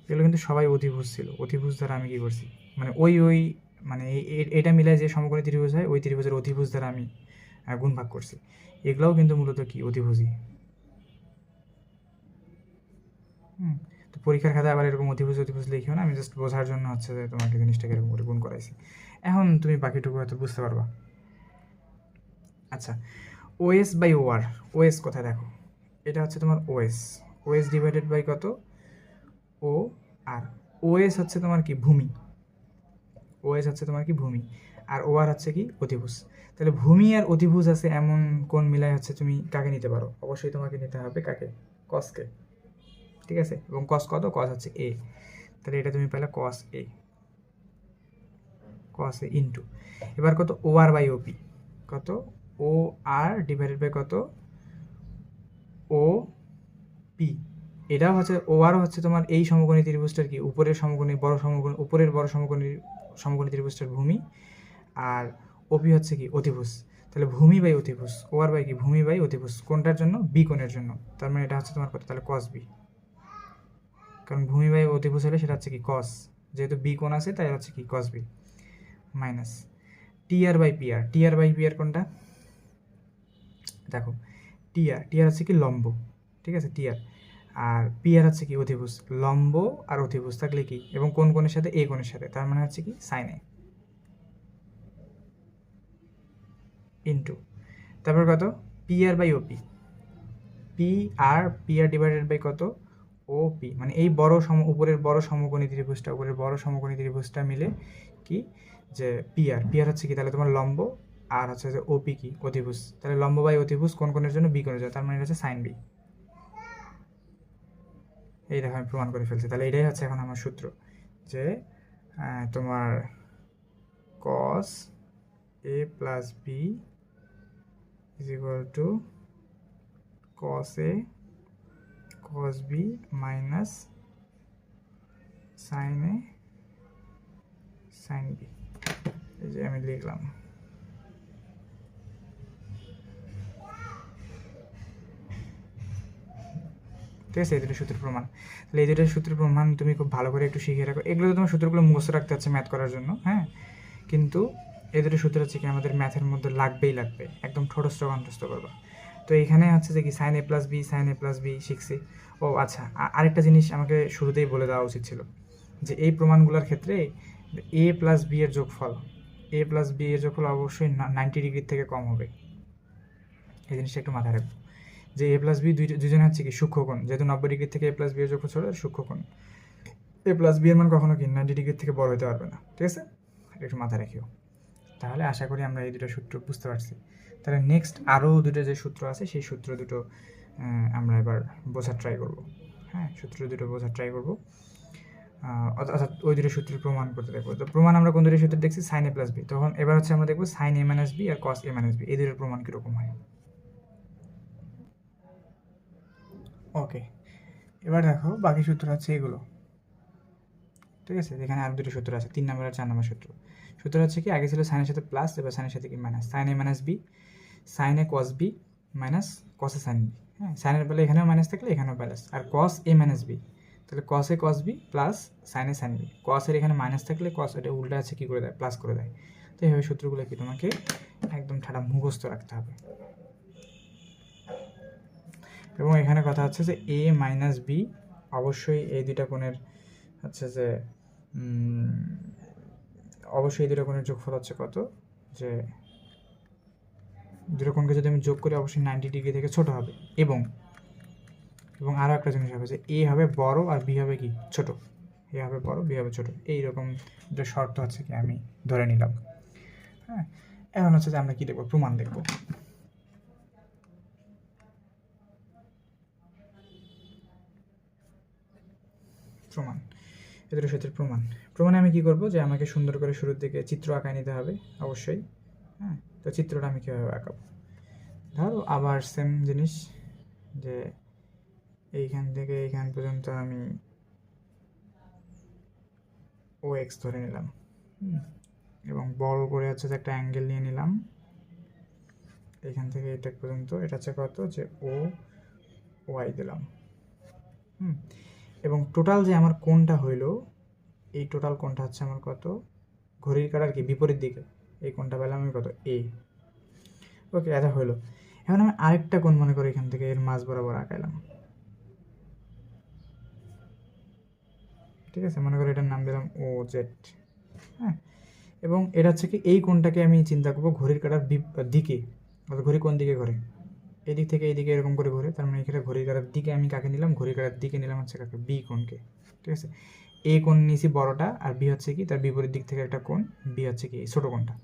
এগুলো কিন্তু সবাই অতিভুজ ছিল, অতিভুজ দ্বারা আমি কী করছি, মানে মানে এটা মিলায় যে সমকোণী ত্রিভুজ হয়, ওই ত্রিভুজের অতিভুজ দ্বারা আমি গুণ ভাগ করছি। এগুলোও কিন্তু মূলত কি অতিভুজই। তো পরীক্ষার খাতায় আবার এরকম অতিভুজ লিখিও না, আমি জাস্ট বোঝার জন্য হচ্ছে যে তোমাকে জিনিসটাকে এরকম করে গুণ করাইছি। এখন তুমি বাকিটুকু হয়তো বুঝতে পারবা। আচ্ছা, ওএস বাই ওআর, ওএস কোথায় দেখো, এটা হচ্ছে তোমার ওএস ডিভাইডেড বাই কত, ও আর। ওএস হচ্ছে তোমার কি ভূমি, আর ওআর হচ্ছে কি অতিভুজ। তাহলে ভূমি আর অতিভুজ আছে এমন কোণ মিলাই হচ্ছে তুমি কাকে নিতে পারো, অবশ্যই তোমাকে নিতে হবে কাকে, কসকে। ঠিক আছে, এবং কস কত, কস হচ্ছে এ, তাহলে এটা তুমি পেলে কস এ ইন্টু, এবার কত ও আর বাই ওপি, কত ও আর ডিভাইডেড বাই কত ও পি। এটাও হচ্ছে ও আরও হচ্ছে তোমার এই সমকোণী ত্রিভুজটার কি উপরের বড় সমকোণী ত্রিভুজটার ভূমি, আর ওপি হচ্ছে কি অতিভুজ। তাহলে ভূমি বাই অতিভুজ, ও আর বাই কি ভূমি বাই অতিভুজ, কোনটার জন্য, বি কোণের জন্য। তার মানে এটা হচ্ছে তোমার কত, তাহলে কস বি, কারণ ভূমি বাই অতিভুজ হলে সেটা হচ্ছে কি কস, যেহেতু বি কোণ আছে তাই হচ্ছে কি cos B, minus TR by PR কোনটা দেখো, টিআর হচ্ছে কি লম্ব, ঠিক আছে, টিআর। আর পিআর হচ্ছে কি অধিভুজ। লম্ব আর অধিভুজ থাকলে কি, এবং কোন কোণের সাথে, এ কোণের সাথে, তার মানে হচ্ছে কি সাইন এ ইন্টু, তারপর কত, PR by OP, PR divided by কত, ওপি, মানে এই বড় উপরের বড় সমকোণী ত্রিভুজটা মিলে কি, যে পিআর হচ্ছে কি, তাহলে তোমার লম্ব, আর হচ্ছে যে ওপি কি অধিভুজ, তাহলে লম্ব বাই অধিভুজ কোন কোণের জন্য, বি কোণের জন্য, তার মানে হচ্ছে সাইন বি। এই দেখো আমি প্রমাণ করে ফেলছি। তাহলে এটাই হচ্ছে এখন আমার সূত্র, যে তোমার cos a plus B is equal to cos a cos b minus sin a sin b। এই যে আমি লিখলাম। ঠিক আছে, এই দুটো সূত্রের প্রমাণ। তাহলে এই দুটো সূত্রের প্রমাণ তুমি খুব ভালো করে একটু শিখে রাখো। এগুলো তো তোমার সূত্রগুলো মুখস্থ রাখতে হচ্ছে ম্যাথ করার জন্য, হ্যাঁ, কিন্তু এই দুটো সূত্র হচ্ছে কি আমাদের ম্যাথের মধ্যে লাগবেই লাগবে, একদম ঠোঁটস্থ কণ্ঠস্থ করবা। তো এইখানে হচ্ছে যে কি সাইন এ প্লাস বি শিখছি। ও আচ্ছা, আরেকটা জিনিস আমাকে শুরুতেই বলে দেওয়া উচিত ছিল, যে এই প্রমাণগুলোর ক্ষেত্রে এ প্লাস বি এর যোগফল অবশ্যই 90 ডিগ্রির থেকে কম হবে। এই জিনিসটা একটু মাথায় রাখবো, যে এ প্লাস বি দুজনে হচ্ছে কি সূক্ষ্মকোণ, যেহেতু 90 ডিগ্রি থেকে এ প্লাস বি এর যোগফল ছোট, সূক্ষ্মকোণ। এ প্লাস বি এর মান কখনো কি 90 ডিগ্রির থেকে বড় হতে পারবে না, ঠিক আছে, একটু মাথায় রাখিও। তাহলে আশা করি আমরা এই দুটো সূত্র বুঝতে পারছি। তাহলে নেক্সট আরও দুটো যে সূত্র আছে, সেই সূত্র দুটো আমরা এবার বোঝার ট্রাই করব। হ্যাঁ, সূত্র দুটো বোঝার ট্রাই করব, অর্থাৎ ওই দুটো সূত্রের প্রমাণ করতে দেখবো। তো প্রমাণ আমরা কোন দুটো সূত্র দেখছি, সাইন এ প্লাস বি। তখন এবার হচ্ছে আমরা দেখবো sign A minus B R cos A minus B, এই দুটোর প্রমাণ কীরকম হয়। ওকে, এবার দেখো বাকি সূত্র আছে এগুলো, ঠিক আছে। এখানে আর দুটো সূত্র আছে, 3 নম্বর আর 4 নম্বর সূত্র। সূত্র হচ্ছে কি, আগে ছিল সাইনের সাথে প্লাস, এবার সাইনের সাথে কি minus, sine A minus B, sine A cos B minus cos A sine B. হ্যাঁ, সাইনের বেলা এখানেও মাইনাস থাকলে এখানেও প্লাস, আর কস এ মাইনাস বি, তাহলে কস এ কস বি প্লাস সাইন এ সাইন বি। কসের এখানে মাইনাস থাকলে কস এটা উল্টা আছে কি করে দেয়, প্লাস করে দেয়। তো এইভাবে সূত্রগুলো কি তোমাকে একদম ঠাডা মুখস্থ রাখতে হবে। এবং এখানে কথা হচ্ছে যে এ মাইনাস বি অবশ্যই এই দুইটা কোণের হচ্ছে যে অবশ্যই এই দুটো কোণের যোগফল হচ্ছে কত, যে দুটো কোণকে যদি আমি যোগ করি অবশ্যই 90 ডিগ্রি থেকে ছোট হবে। এবং আরও একটা জিনিস হবে যে এ হবে বড় আর বি হবে কি ছোট, এ হবে বড় বি হবে ছোট, এইরকম যে শর্ত হচ্ছে কি আমি ধরে নিলাম। হ্যাঁ, এখন হচ্ছে যে আমরা কি দেখবো, প্রমাণ দেখবো। প্রমাণ, এ দুটো সূত্রের প্রমাণে আমি কি করব, যে আমাকে সুন্দর করে শুরুর দিকে চিত্র আঁকায় নিতে হবে অবশ্যই। হ্যাঁ, তো চিত্রটা আমি কীভাবে আঁকাবো, ধরো আবার সেম জিনিস, যে এইখান থেকে এইখান পর্যন্ত আমি ও এক্স ধরে নিলাম, এবং বড় করে হচ্ছে যে একটা অ্যাঙ্গেল নিয়ে নিলাম এখান থেকে এটা পর্যন্ত, এটা হচ্ছে কত, যে ও ওয়াই দিলাম। এবং টোটাল যে আমার কোণটা হইলো, এই টোটাল কোণটা হচ্ছে আমার কত, ঘড়ির কাঁটার কি বিপরীত দিকে, এই কোণটা পেলাম আমি কত, এ। ওকে, এটা হইলো। এখন আমি আরেকটা কোণ মনে করি এখান থেকে এর মাঝ বরাবর আঁকাইলাম, ঠিক আছে, মনে করি এটার নাম দিলাম ও জেড। হ্যাঁ, এবং এটা হচ্ছে কি, এই কোণটাকে আমি চিন্তা করবো ঘড়ির কাঁটার দিকে, অর্থাৎ ঘড়ি কোন দিকে ঘোরে, এদিক থেকে এইদিকে এরকম করে ঘোরে, তার মানে এখানে ঘড়ির কাঁটার দিকে আমি কাকে নিলাম, ঘড়ির কাঁটার দিকে নিলাম হচ্ছে কাকে, বি কোণকে, ঠিক আছে। এ কোণ নিয়েছি বড়টা, আর বি হচ্ছে কি তার বিপরীত দিক থেকে একটা কোণ, বি হচ্ছে কি এই ছোটো কোণটা।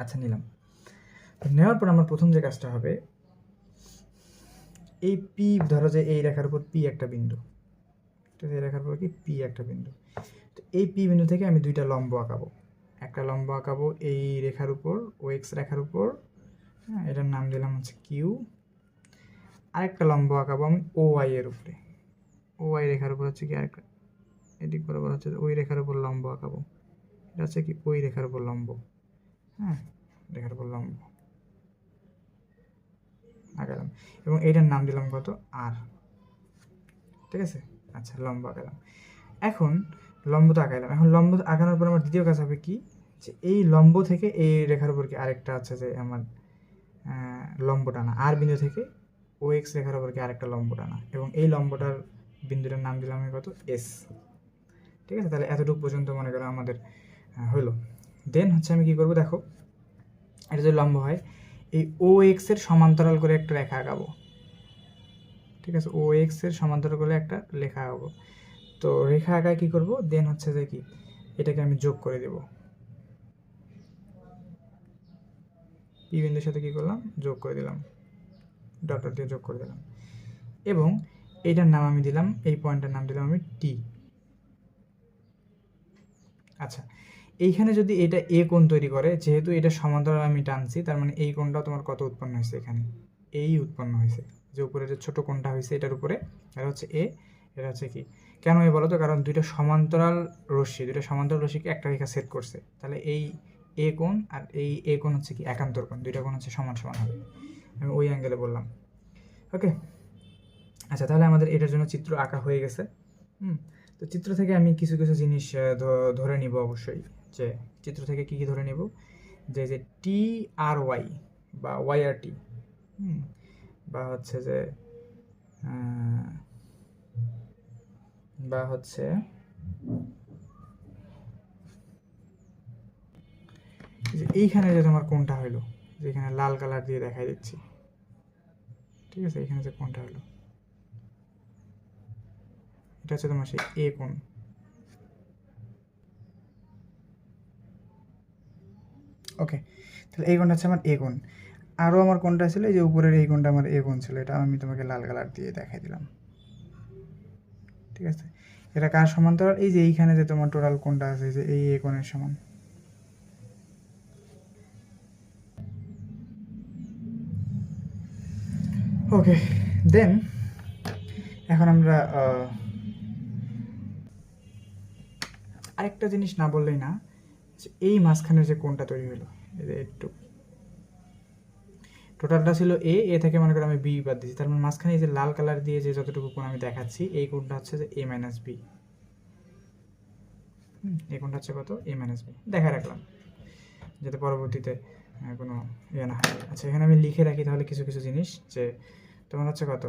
আচ্ছা, নিলাম। নেওয়ার পর আমার প্রথম যে কাজটা হবে, এই পি, ধরো যে এই রেখার উপর পি একটা বিন্দু, ঠিক আছে, এই রেখার উপর কি পি একটা বিন্দু। তো এই পি বিন্দু থেকে আমি দুইটা লম্ব আঁকাবো, একটা লম্ব আঁকাবো এই রেখার উপর, ও এক্স রেখার উপর, হ্যাঁ, এটার নাম দিলাম হচ্ছে কিউ। আরেকটা লম্ব আঁকাবো আমি ও ওয়াই এর উপরে, ও ওয়াই রেখার উপর হচ্ছে কি আরেকটা, এদিক বরাবর হচ্ছে ওই রেখার উপর লম্ব আঁকাবো, এটা হচ্ছে কি ওই রেখার উপর লম্ব। হ্যাঁ, রেখার উপর লম্ব আঁকালাম, এবং এইটার নাম দিলাম কত, আর। ঠিক আছে, আচ্ছা, লম্ব আঁকালাম। এখন লম্ব তো আঁকাইলাম, এখন লম্ব আঁকানোর পর আমার দ্বিতীয় কাজ হবে কি, যে এই লম্ব থেকে এই রেখার উপর কি আরেকটা আছে, যে আমার লম্ব টানা, আর বিন্দু থেকে ও এক্স রেখার উপরকে আরেকটা লম্ব টানা, এবং এই লম্বটার বিন্দুটার নাম দিলাম আমি কত, এস। ঠিক আছে, তাহলে এতটুকু পর্যন্ত মনে করো আমাদের হইলো। দেন হচ্ছে আমি কী করবো, দেখো এটা যদি লম্ব হয়, এই ও এক্সের সমান্তরাল করে একটা রেখা আঁকাবো। ঠিক আছে, ও এক্সের সমান্তরাল করে একটা লেখা আঁকাবো। তো রেখা আঁকায় কী করবো, দেন হচ্ছে যে কি, এটাকে আমি যোগ করে দেব, পি বিন্দুর সাথে কী করলাম, যোগ করে দিলাম, ডট ডট দিয়ে যোগ করে দিলাম, এবং এইটার নাম আমি দিলাম, এই পয়েন্টের নাম দিলাম আমি টি। আচ্ছা, এইখানে যদি এটা এ কোণ তৈরি করে, যেহেতু এটা সমান্তরাল আমি টানছি, তার মানে এই কোণটাও তোমার কত উৎপন্ন হয়েছে, এখানে এই উৎপন্ন হয়েছে, যে উপরে যে ছোট কোণটা হয়েছে এটার উপরে, এটা হচ্ছে এ, এটা হচ্ছে কি, কেন এ বলো তো, কারণ দুইটা সমান্তরাল রশ্মিকে একটা রেখা সেট করছে, তাহলে এই এ কোণ আর এই এ কোণ হচ্ছে কি একান্তর কোণ, দুইটা কোণ হচ্ছে সমান সমান হবে, আমি ওই অ্যাঙ্গেলে বললাম। ওকে, আচ্ছা, তাহলে আমাদের এটার জন্য চিত্র আঁকা হয়ে গেছে। তো চিত্র থেকে আমি কিছু কিছু জিনিস ধরে নিব অবশ্যই, যে চিত্র থেকে কি কি ধরে নিব, যে যে টি আর ওয়াই বা ওয়াই আর টি, বা হচ্ছে যে যে এইখানে যে তোমার কোনটা হইলো, যে এখানে লাল কালার দিয়ে দেখাই দিচ্ছি, ঠিক আছে, এখানে যে কোনটা হলো, এটা হচ্ছে তোমার সেই এ কোণ। ওকে, তাহলে এই কোণটা হচ্ছে আমার এ কোণ। আরও আমার কোণটা ছিল, এই যে উপরের এই কোণটা আমার এ কোণ ছিল, এটা আমি তোমাকে লাল কালার দিয়ে দেখাই দিলাম। ঠিক আছে, এটা কার সমান্তরাল, এই যে এইখানে যে তোমার টোটাল কোণটা আছে, যে এই এ কোণের সমান। ওকে, দেন এখন আমরা আরেকটা জিনিস না বললেই না, যে এই মাঝখানে যে কোণটা তৈরি হলো, এই যে একটু টোটালটা ছিল এ থেকে মনে করো আমি বি বাদ দিচ্ছি, তার মানে মাঝখানে এই যে লাল কালার দিয়ে যে যতটুকু কোণ আমি দেখাচ্ছি, এই কোণটা হচ্ছে যে এ মাইনাস বি। এই কোণটা হচ্ছে কত, এ মাইনাস বি, দেখা রাখলাম যাতে পরবর্তীতে কোনো ইয়ে না হয়। আচ্ছা, এখানে আমি লিখে রাখি তাহলে কিছু কিছু জিনিস, যে তোমার হচ্ছে কত,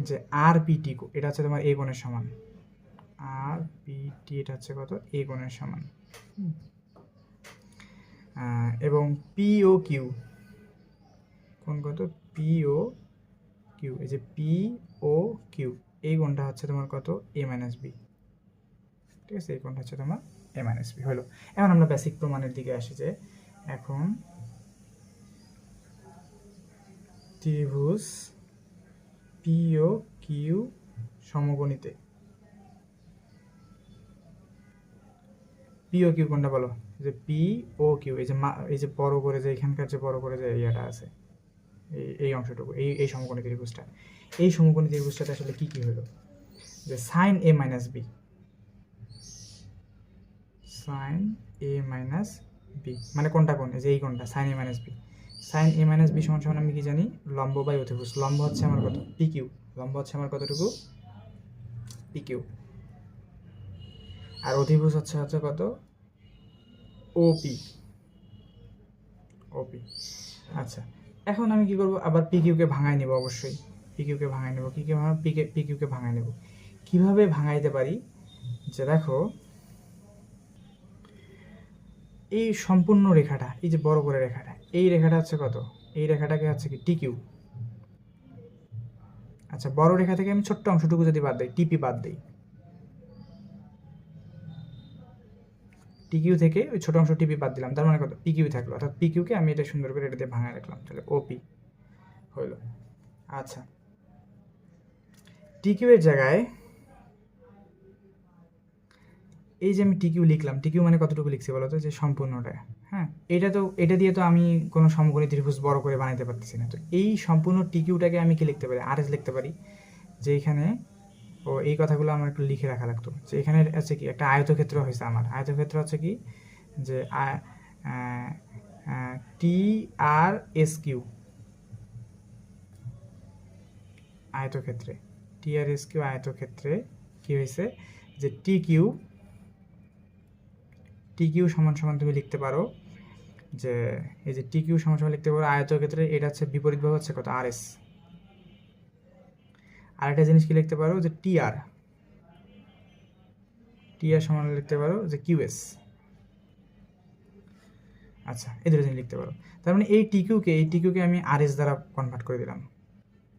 যে আর পিটি, এটা হচ্ছে তোমার এ কোণের সমান, আর পিটি এটা হচ্ছে কত, এ কোণের সমান, এবং পি ও কিউ, কোণ কত, পি ও কিউ, এই যে পি ও কিউ, এই কোণটা হচ্ছে তোমার কত, এ মাইনাস বি। ঠিক আছে, এই কোণটা হচ্ছে তোমার এ মাইনাস বি হলো। এখন আমরা বেসিক প্রমাণের দিকে আসি, যে এখন ত্রিভুজ P O Q সমকোণীতে, P O Q কোনটা বলো, যে পি ও কিউ, এই যে বড় করে যে এখানকার যে বড় করে যে এরিয়াটা আছে, এই অংশটুকু, এই সমকোণী ত্রিভুজটা, এই সমকোণী ত্রিভুজটাতে আসলে কি কি হলো, যে sine A minus B, sine A minus B মানে কোনটা কোন, যে এই কোনটা sign A minus B, sine A minus B সমান সমান আমি কি জানি, লম্ব বাই অতিভুজ, লম্ব হচ্ছে আমার কত, পি কিউ, লম্ব হচ্ছে আমার কতটুকু, পি কিউ, আর অতিভুজ হচ্ছে কত, ওপি, ওপি। আচ্ছা, এখন আমি কি করব, আবার পি কিউকে ভাঙাই নেব, অবশ্যই পি কিউকে ভাঙাই নেব, পি কিউকে ভাঙাই নেব, কীভাবে ভাঙাইতে পারি, যে দেখো এই সম্পূর্ণ রেখাটা, এই যে বড় করে রেখাটা, এই রেখাটা হচ্ছে কত, এই রেখাটাকে হচ্ছে কি, টি কিউ। আচ্ছা, বড় রেখা থেকে আমি ছোট্ট অংশটুকু যদি বাদ দিই, টিপি বাদ দিই, টিকিউ থেকে ওই ছোট অংশ টিপি বাদ দিলাম, তার মানে কত, পিকিউ থাকলো, অর্থাৎ পিকিউকে আমি এটা সুন্দর করে এটা দিয়ে ভাঙায় রাখলাম, তাহলে ওপি হইল। আচ্ছা, টিকিউ এর জায়গায় এই যে আমি টিকিউ লিখলাম, টিকিউ মানে কতটুকু লিখছি বলো তো, যে সম্পূর্ণটা। হ্যাঁ, এটা দিয়ে তো আমি কোনো সমকোণী ত্রিভুজ বড় করে বানাইতে পারতেছি না, তো এই সম্পূর্ণ টিকিউটাকে আমি কি লিখতে পারি, আর এস লিখতে পারি, যে এখানে এই কথাগুলো আমার একটু লিখে রাখা লাগতো, যে এখানে আছে কি একটা আয়তক্ষেত্র হয়েছে, আমার আয়তক্ষেত্র হচ্ছে কি, যে টি আর এস কিউ, আয়তক্ষেত্রে টি আর এস কিউ আয়তক্ষেত্রে কি হয়েছে, যে টি কিউ সমান সমান তুমি লিখতে পারো, যে এই যে টি কিউ সমান লিখতে পারো আয়তক্ষেত্রে, এটা হচ্ছে বিপরীত বাহু হচ্ছে কত, আর এস। আর একটা জিনিস কি লিখতে পারো যে টি আর সমান লিখতে পারো যে কিউ এস। আচ্ছা, এই দুটো জিনিস লিখতে পারো। তার মানে এই টি কিউকে আমি আর এস দ্বারা কনভার্ট করে দিলাম।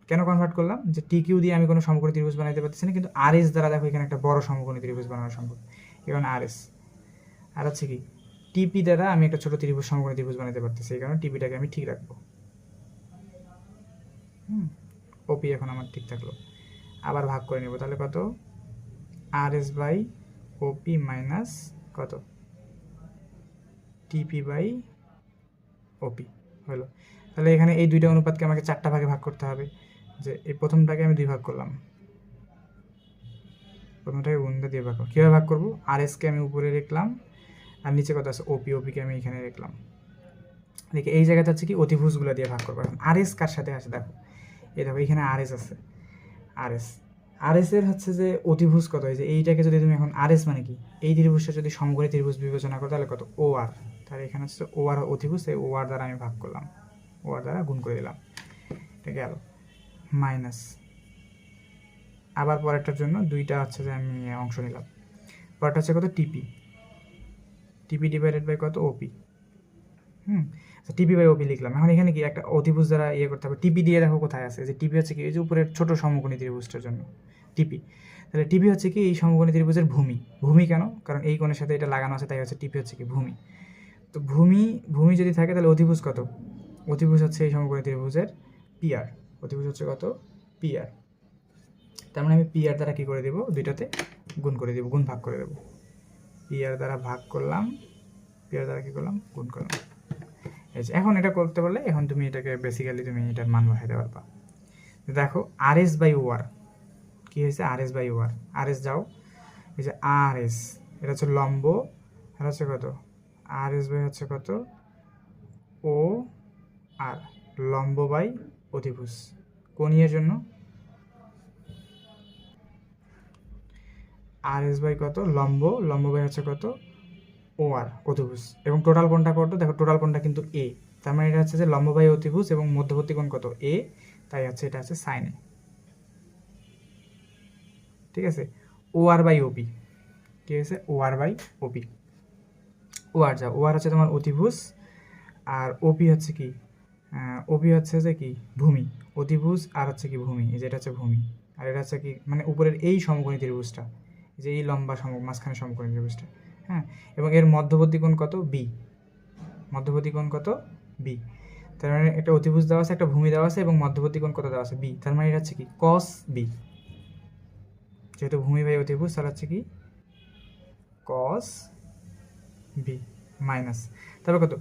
কেন কনভার্ট করলাম, যে টি কিউ দিয়ে আমি কোনো সমকোণী ত্রিভুজ বানাইতে পারতেছি না, কিন্তু আর এস দ্বারা দেখো এখানে একটা বড় সমকোণী ত্রিভুজ বানানো সম্ভব, এবং আর এস। আর হচ্ছে কি টিপি দ্বারা আমি একটা ছোট ত্রিভুজ সমকোণী ত্রিভুজ বানাতে পারতেছি, এই কারণে টিপিটাকে আমি ঠিক রাখবো। ওপি এখন আমার ঠিক থাকলো। আবার ভাগ করে নেব, তাহলে কত, R S by OP minus কত, টিপি বাই ওপি হলো। তাহলে এখানে এই দুইটা অনুপাতকে আমাকে 4টা ভাগে ভাগ করতে হবে। যে এই প্রথমটাকে আমি 2 ভাগ করলাম, প্রথমটাকে গুণটা দিয়ে ভাগ করব। কীভাবে ভাগ করবো, আর এসকে আমি উপরে রাখলাম, আর নিচে কত আছে ওপিকে আমি এখানে রাখলাম। দেখি এই জায়গাতে হচ্ছে কি অতিভুজগুলো দিয়ে ভাগ করবো। আর এস কার সাথে আছে দেখো, এই দেখো এখানে আর এস আছে, আর এস এর হচ্ছে যে অতিভুজ কত, এই যে এইটাকে যদি তুমি এখন আর এস মানে কি, এই ত্রিভুজটা যদি সমকোণী ত্রিভুজ বিবেচনা করো তাহলে কত, ও আর। তাহলে এখানে হচ্ছে ও আর অতিভুজ, এই ও আর দ্বারা আমি ভাগ করলাম, ও আর দ্বারা গুণ করে দিলাম, এটা গেল মাইনাস। আবার পরেরটার জন্য দুইটা হচ্ছে যে আমি অংশ নিলাম। পরেরটা হচ্ছে কত, টিপি ডিভাইডেড বাই কত, ওপি। টিপি বাই ওপি লিখলাম। এখন এখানে কি একটা অতিভুজ দ্বারা ইয়ে করতে হবে, টিপি দিয়ে দেখো কোথায় আছে, যে টিপি হচ্ছে কি এই যে উপরের ছোট সমকোণী ত্রিভুজটার জন্য টিপি। তাহলে টিপি হচ্ছে কি এই সমকোণী ত্রিভুজের ভূমি কেন, কারণ এই কোণের সাথে এটা লাগানো আছে, তাই হচ্ছে টিপি হচ্ছে কি ভূমি। তো ভূমি যদি থাকে তাহলে অতিভুজ কত, অতিভুজ হচ্ছে এই সমকোণী ত্রিভুজের পিআর, অতিভুজ হচ্ছে কত, পিআর। তার মানে আমি পিআর দ্বারা কি করে দেবো, দুইটাতে গুণ করে দেবো, গুণ ভাগ করে দেবো। পিআর দ্বারা ভাগ করলাম, পিআর দ্বারা কি করলাম, গুণ করলাম। এখন এটা করতে পারলে এখন তুমি এটাকে বেসিক্যালি তুমি এটার মান বসাইতে পারবা। দেখো আর এস বাই ও আর কী হয়েছে, R S by O R S যাও, এই যে আর এস এটা হচ্ছে লম্ব, আর হচ্ছে কত, আর এস বাই হচ্ছে কত, ও আর, লম্ব বাই অতিভুজ কোণীয় জন্য, আর এস বাই কত, লম্ব বাই হচ্ছে কত, ও আর অতিভুজ, এবং টোটাল কোণটা কত, দেখো টোটাল কোণটা কিন্তু এ। তার মানে এটা হচ্ছে যে লম্ব বাই অতিভুজ এবং মধ্যবর্তী কোণ কত, এ, তাই হচ্ছে এটা হচ্ছে সাইন এ। ঠিক আছে, ও আর বাই ওপি, ঠিক আছে, ও আর বাই ওপি। ও আর যাও, ও আর হচ্ছে তোমার অতিভুজ, আর ওপি হচ্ছে কি, ওপি হচ্ছে যে কি ভূমি, অতিভুজ আর হচ্ছে কি ভূমি, এই যে এটা হচ্ছে ভূমি, আর এটা হচ্ছে কি মানে উপরের এই সমকোণী ত্রিভুজটা, যে এই লম্বা মাঝখানে সমকোণী ত্রিভুজটা, হ্যাঁ। এবং এর মধ্যবর্তী কোণ কত, বি, মধ্যবর্তী কোণ কত, বি। তার মানে একটা অতিভুজ দেওয়া আছে, একটা ভূমি দেওয়া আছে, এবং মধ্যবর্তী কোণ কত দেওয়া আছে, বি। তার মানে এটা হচ্ছে কি কস বি, যেহেতু ভূমি বাই অতিভুজ তাহলে হচ্ছে কি কস বি মাইনাস, তারপর কত,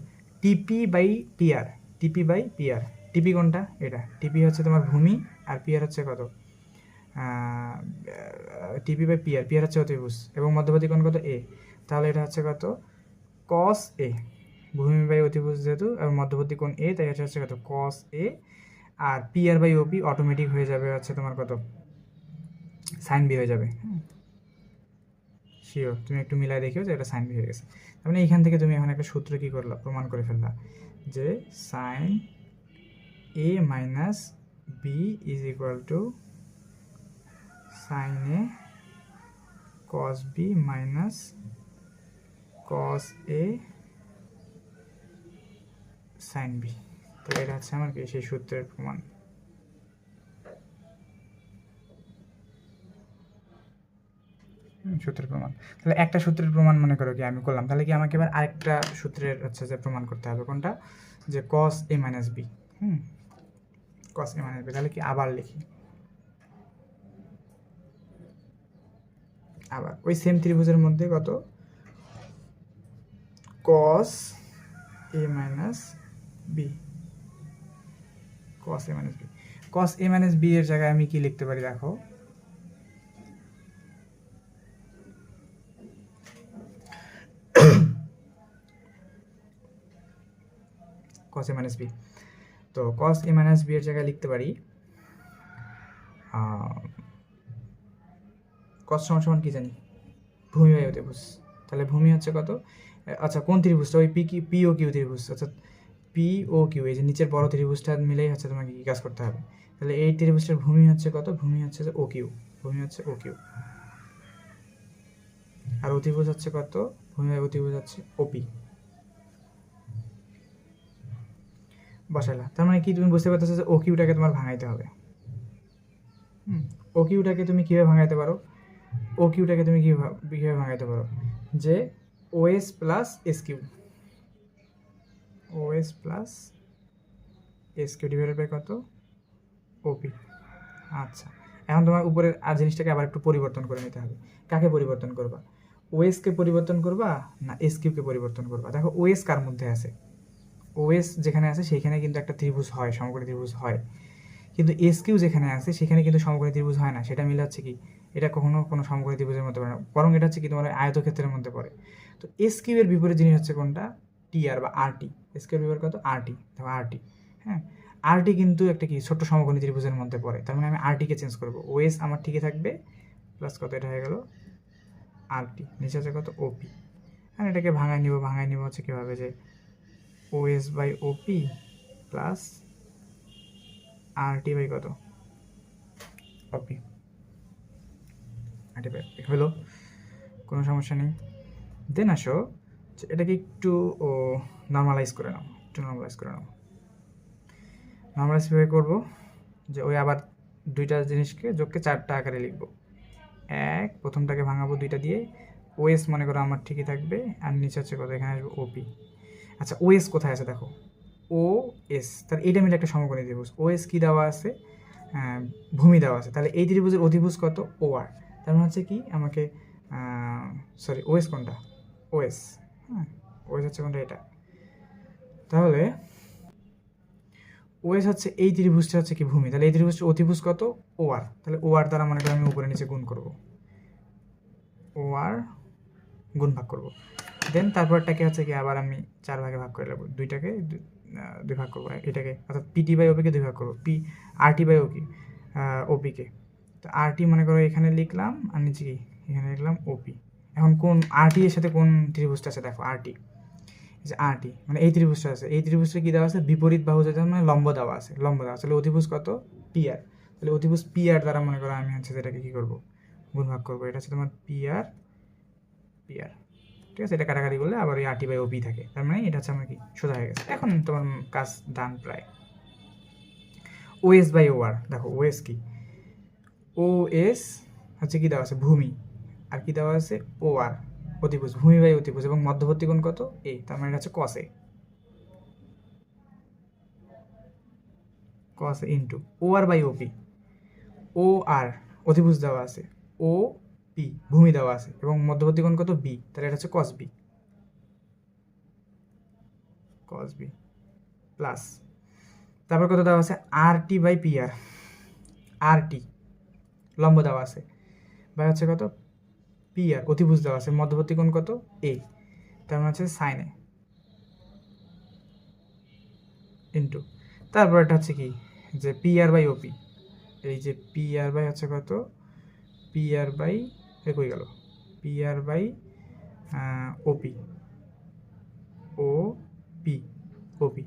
টিপি বাই পিআর, টিপি বাই পিআর। টিপি কোনটা, এটা টিপি হচ্ছে তোমার ভূমি, আর পিআর হচ্ছে কত, টিপি বাই পিআর হচ্ছে অতিভুজ, এবং মধ্যবর্তী কোণ কত, এ। তাহলে এটা হচ্ছে কত, কস এ, ভূমি বাই অতিভুজ যেহেতু, এবং মধ্যবর্তী কোণ এ, তাই এটা হচ্ছে কত, কস এ। আর পিআর বাই ওপি অটোমেটিক হয়ে যাবে হচ্ছে তোমার কত, সাইন বি হয়ে যাবে। শিওর, তুমি একটু মিলাই দেখিও যে এটা সাইন বি হয়ে গেছে। তার মানে এইখান থেকে তুমি এখন একটা সূত্র কী করলা, প্রমাণ করে ফেললা, যে sine A minus B is equal to sine A cos B minus cos A sine B. তো এটা হচ্ছে আমার কি সেই সূত্রের প্রমাণ। সূত্রের প্রমাণ, তাহলে একটা সূত্রের প্রমাণ মনে করো কি আমি করলাম, তাহলে কি আমাকে এবার আরেকটা সূত্রের হচ্ছে যে প্রমাণ করতে হবে, কোনটা, যে কস এ মাইনাস বি। কস এ মাইনাস বি, তাহলে কি আবার লিখি, আবার ওই সেম ত্রিভুজের মধ্যে কত, কস এ মাইনাস বি, কস এ মাইনাস বি। কস এ মাইনাস বি এর জায়গায় আমি কি লিখতে পারি দেখো, কস এ মাইনাস বি। তো কস এ মাইনাস বি এর জায়গায় লিখতে পারি কস সমান সমান কি জানি, ভূমি বাই অতিভুজ, তাহলে ভূমি হচ্ছে কত, আচ্ছা কোন ত্রিভুজটা, ওই পি ও কিউ ত্রিভুজ, আচ্ছা পি ও কিউ, এই যে নিচের বড় ত্রিভুজটা মিলেই হচ্ছে তোমাকে কী কাজ করতে হবে। তাহলে এই ত্রিভুজটার ভূমি হচ্ছে কত, ভূমি হচ্ছে যে ও কিউ, ভূমি হচ্ছে ও কিউ, আর অতিভুজ হচ্ছে কত, ভূমি অতিভুজ হচ্ছে ওপি। বসালা, তার মানে কি তুমি বুঝতে পারতেছো যে ও কিউটাকে তোমার ভাঙাইতে হবে। ও কিউটাকে তুমি কীভাবে ভাঙাইতে পারো, ও কিউটাকে তুমি কীভাবে ভাঙাইতে পারো, যে OS plus S Q, OS plus S Q divided by কত, ওপি। আচ্ছা, এখন তোমার উপরের আর জিনিসটাকে আবার একটু পরিবর্তন করে নিতে হবে। কাকে পরিবর্তন করবা, ওএসকে পরিবর্তন করবা না এস কিউকে পরিবর্তন করবা। দেখো ওএস কার মধ্যে আছে, ওএস যেখানে আছে সেখানে কিন্তু একটা ত্রিভুজ হয়, সমকোণী ত্রিভুজ হয়, কিন্তু এস কিউ যেখানে আছে সেখানে কিন্তু সমকোণী ত্রিভুজ হয় না। সেটা মিলে হচ্ছে কি, এটা কখনো কোনো সমকোণী ত্রিভুজের মধ্যে পড়ে না, বরং এটা হচ্ছে কি তোমার আয়তক্ষেত্রের মধ্যে পড়ে। তো এস কিউ এর বিপরীত জিনিস হচ্ছে কোনটা, টি আর বা আর টি। এস কিউ এর বিপরীত কত, আর টি, দেখো আর টি। হ্যাঁ, আর টি কিন্তু একটা কি ছোট্ট সমকোণী ত্রিভুজের মধ্যে পড়ে, তার মানে আমি আর টিকে চেঞ্জ করবো, ওএস আমার ঠিকই থাকবে প্লাস কত, এটা হয়ে গেল আর টি, নিচে আছে কত ওপি। হ্যাঁ, এটাকে ভাঙায় নিব হচ্ছে কীভাবে, যে OS by OP plus R T by কত, ওপি, আর টি বাই ওপি হলো, কোনো সমস্যা নেই। দেন আসো এটাকে একটু নর্মালাইজ করে নাও, নর্মালাইজ কীভাবে করবো, যে ওই আবার দুইটা জিনিসকে যোগকে চারটা আকারে লিখবো। এক, প্রথমটাকে ভাঙাবো দুইটা দিয়ে, ওএস মনে করো আমার ঠিকই থাকবে, আর নিচে হচ্ছে কত, এখানে আসবে ওপি। আচ্ছা ওএস কোথায় আছে দেখো, ও এস, তাহলে এইটা মিলে একটা সমকোণী ত্রিভুজ, ওএস কি দেওয়া আছে, ভূমি দেওয়া আছে, তাহলে এই ত্রিভুজের অধিভুজ কত, ও আর। তার মানে হচ্ছে কি আমাকে, সরি ওএস কোনটা, ওএস, হ্যাঁ ওএস হচ্ছে কোনটা, এটা। তাহলে ওএস হচ্ছে এই ত্রিভুজটা হচ্ছে কি ভূমি, তাহলে এই ত্রিভুজটার অতিভুজ কত, ও আর। তাহলে ও আর দ্বারা মনে করি আমি উপরে নিচে গুণ করব, ও আর গুণ ভাগ করব। দেন তারপরটাকে হচ্ছে কি আবার আমি 4 ভাগে ভাগ করে নেব, দুইটাকে 2 ভাগ করবো, এটাকে অর্থাৎ পিটি বাই ওপিকে 2 ভাগ করবো, আর টি বাই ওপিকে। তো আর টি মনে করো এখানে লিখলাম, আর নিচে কি এখানে লিখলাম ওপি। এখন কোন আর টি এর সাথে কোন ত্রিভুজটা আছে দেখো, আর টি, যে আর টি মানে এই ত্রিভুজটা আছে, এই ত্রিভুজটা কি দেওয়া আছে, বিপরীত বাহু যেটা মানে লম্ব দেওয়া আছে, তাহলে অতিভুজ কত, পি আর। তাহলে অতিভুজ পি আর দ্বারা মনে করো আমি হচ্ছে যেটাকে কি করবো, গুণ ভাগ করবো, এটা হচ্ছে তোমার পি আর, ঠিক আছে। এটা কাটাকাটি করলে আবার এই আর টি বাই ওপি থাকে, তার মানে এটা হচ্ছে আমার কি সোজা হয়ে গেছে। এখন তোমার কাজ ডান প্রায়। ওএস বাই ও আর, দেখো ওএস কি, ওএস হচ্ছে কি দেওয়া আছে, ভূমি, আর কি দেওয়া আছে, ও আর অতিভুজ, ভূমি বাই অতিভুজ, এবং মধ্যবর্তী কোণ কত, এ, তার মানে এটা হচ্ছে কস এ, কস into O R by OP, ও আর অতিভুজ দেওয়া আছে, ও পি ভূমি দেওয়া আছে, এবং মধ্যবর্তী কোণ কত, বি, তাহলে এটা হচ্ছে কস বি, প্লাস তারপর কত দেওয়া আছে, আর টি বাই পি আর, আর টি লম্ব দেওয়া আছে, বাই হচ্ছে কত, পি আর অতিভুজ দেওয়া আছে, মধ্যবর্তী কোণ কত, এ, তার মানে হচ্ছে সাইন এ, ইন্টু তারপর এটা হচ্ছে কি, যে পি আর বাই ওপি, এই যে পি আর বাই হচ্ছে কত, পি আর বাই কই গেল, P R by OP, O P, OP,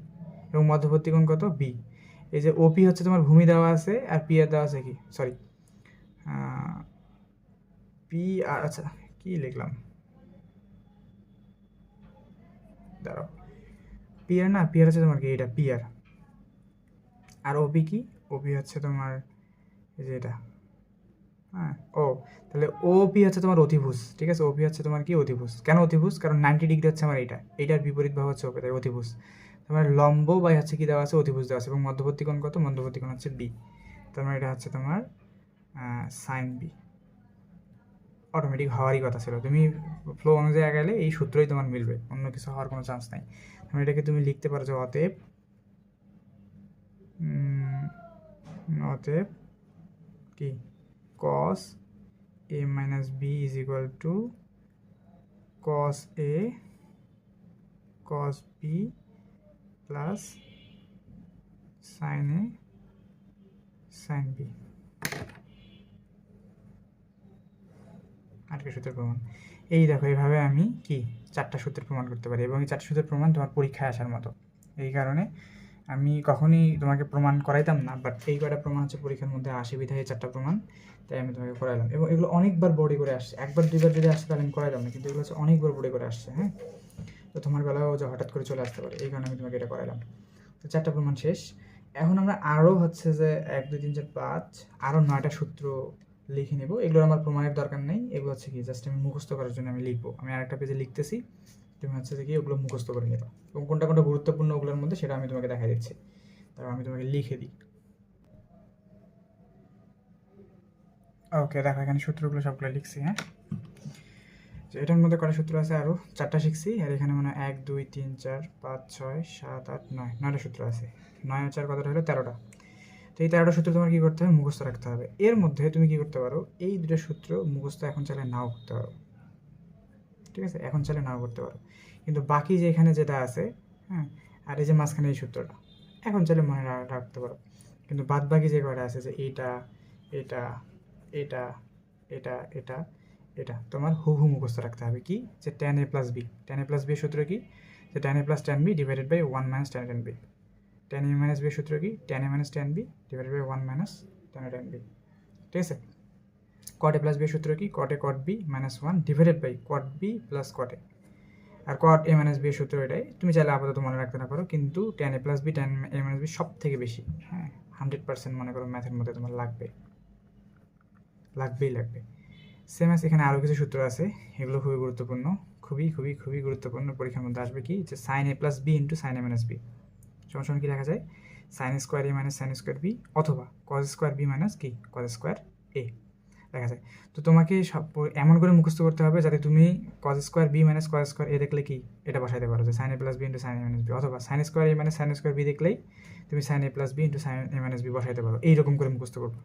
এবং মধ্যবর্তী কোণ কত, বি। এই যে ওপি হচ্ছে তোমার ভূমি দেওয়া আছে, আর পি আর দেওয়া আছে কি, সরি পি আর, আচ্ছা কি লিখলাম, দাঁড়াও, পি আর না, পি আর হচ্ছে তোমার কি, এটা পি আর ওপি কি, ওপি হচ্ছে তোমার এই যে এটা, হ্যাঁ ও, তাহলে ওপি হচ্ছে তোমার অতিভুজ, ঠিক আছে। ওপি হচ্ছে তোমার কি অতিভুজ, কেন অতিভুজ, কারণ 90 ডিগ্রি হচ্ছে আমার এইটার বিপরীত ভাগ হচ্ছে ওপি, তাই অতিভুজ। তোমার লম্ব বাই হচ্ছে কি দেওয়া আছে, অতিভুজ দেওয়া আছে, এবং মধ্যবর্তী কোণ কত, মধ্যবর্তী কোণ হচ্ছে বি, তোমার এটা হচ্ছে তোমার সাইন বি। অটোমেটিক হওয়ারই কথা ছিল, তুমি ফ্লো অনুযায়ী গেলে এই সূত্রই তোমার মিলবে, অন্য কিছু হওয়ার কোনো চান্স নাই। এটাকে তুমি লিখতে পারো যে অতএব কি cos a minus b is equal to cos a cos b plus sin a sin b। আটটা সূত্রের প্রমাণ। এই দেখো, এইভাবে আমি কি 4টা সূত্রের প্রমাণ করতে পারি, এবং এই 4টা সূত্রের প্রমাণ তোমার পরীক্ষায় আসার মতো। এই কারণে আমি কখনই তোমাকে প্রমাণ করাইতাম না, বাট এই কয়টা প্রমাণ হচ্ছে পরীক্ষার মধ্যে আসে বিধায় 4টা প্রমাণ, তাই আমি তোমাকে করাইলাম। এবং এগুলো অনেকবার বোর্ডে করে আসছে, একবার দুইবার যদি আসছে তাহলে আমি করাইলাম না, কিন্তু এগুলো হচ্ছে অনেকবার বোর্ডে করে আসছে। হ্যাঁ, তো তোমার বেলাও যে হঠাৎ করে চলে আসতে পারে, এই কারণে আমি তোমাকে এটা করাইলাম। তো 4টা প্রমাণ শেষ। এখন আমরা আরও হচ্ছে যে 1 2 3 4 5 আরও 9টা সূত্র লিখে নেব। এগুলোর আমার প্রমাণের দরকার নেই, এগুলো হচ্ছে কি জাস্ট আমি মুখস্থ করার জন্য আমি লিখবো। আমি আরেকটা পেজে লিখতেছি, তুমি হচ্ছে যে কি ওগুলো মুখস্থ করে নেবা, এবং কোনটা কোনটা গুরুত্বপূর্ণ ওগুলোর মধ্যে সেটা আমি তোমাকে দেখা দিচ্ছি। তারপর আমি তোমাকে লিখে দিই। ওকে, দেখো এখানে সূত্রগুলো সবগুলো লিখছি। হ্যাঁ, তো এটার মধ্যে কটা সূত্র আছে? আরও 4টা শিখছি, আর এখানে মানে 1 2 3 4 5 6 7 8 9 9টা সূত্র আছে। 9 আর 4 কতটা হলো? 13টা। তো এই 13টা সূত্র তোমার কী করতে হবে? মুখস্থ রাখতে হবে। এর মধ্যে তুমি কী করতে পারো? এই দুটো সূত্র মুখস্থ এখন চাইলে নাও করতে পারো, ঠিক আছে? এখন চাইলে নাও করতে পারো, কিন্তু বাকি যে এখানে যেটা আছে, হ্যাঁ, আর এই যে মাঝখানে এই সূত্রটা, এখন চাইলে মনে রাখতে পারো। কিন্তু বাদ বাকি যে কয়টা আছে, যে এইটা এটা এটা এটা এটা এটা তোমার হুবহু মুখস্থ রাখতে হবে। কি? যে tan a plus B, tan a plus B এর সূত্র কি? যে tan a plus tan b divided by 1 minus tan b। tan a minus B এর সূত্র কি? tan a minus tan b divided by 1 minus tan b। ঠিক আছে? cot a plus B এর সূত্র কি? cot a cot b minus 1 divided by cot b plus cot a। আর cot a minus b এর সূত্র এটাই, তুমি চাইলে আপাতত মনে রাখতে না পারো, কিন্তু tan a plus b tan a minus b সব থেকে বেশি। হ্যাঁ, 100% মনে করো ম্যাথের মধ্যে তোমার লাগবেই লাগবে। সেম আছে, এখানে আরও কিছু সূত্র আছে, এগুলো খুবই গুরুত্বপূর্ণ, খুবই গুরুত্বপূর্ণ। পরীক্ষার মধ্যে আসবে কি? যে sine A plus B into sine A minus B সমান কি লেখা যায়? Sign square A minus sine square B, অথবা কজ স্কোয়ার বি মাইনাস কি? কজ স্কোয়ার এ লেখা যায়। তো তোমাকে সব এমন করে মুখস্থ করতে হবে যাতে তুমি cos square B minus cos square A দেখলে কি এটা বসাইতে পারো, যে sine A plus B into sine A minus B, অথবা sine square A minus sine square B দেখলেই তুমি sine A plus B into sine A minus B বসাইতে পারো। এইরকম করে মুখস্থ করবো।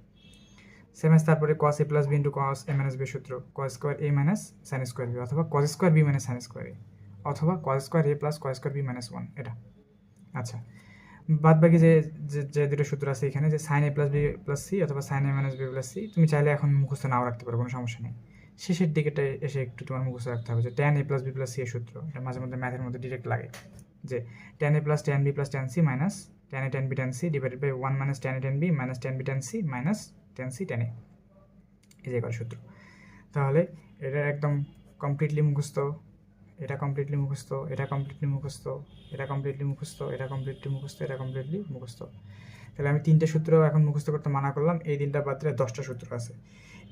সেম আছে তারপরে cos a plus B into cos a minus B সূত্র, cos square a minus sine square B, অথবা cos square B minus sine square A, অথবা cos square a plus cos square B minus 1 এটা। আচ্ছা, বাদ বাকি যে যে দুটো সূত্র আছে এখানে, যে sine A plus B plus C অথবা sign A minus B plus C, তুমি চাইলে এখন মুখস্থ নাও রাখতে পারো, কোনো সমস্যা নেই। শেষের দিকেটা এসে একটু তোমার মুখস্থ রাখতে হবে যে tan a plus B plus C এর সূত্র। এটা মাঝে মধ্যে ম্যাথের মধ্যে ডিরেক্ট লাগে, যে tan a plus tan b plus tan c minus tan a tan b tan c divided by 1 minus tan a tan b minus tan b tan c minus tan c tan a। এই যে কটা সূত্র। তাহলে এটা একদম completely মুখস্থ, এটা completely মুখস্থ, এটা কমপ্লিটলি মুখস্থ, এটা কমপ্লিটলি মুখস্থ, এটা কমপ্লিটলি মুখস্থ, এটা কমপ্লিটলি মুখস্থ। তাহলে আমি 3টে সূত্র এখন মুখস্থ করতে মানা করলাম, এই 3টা বাদ দিলে 10টা সূত্র আছে।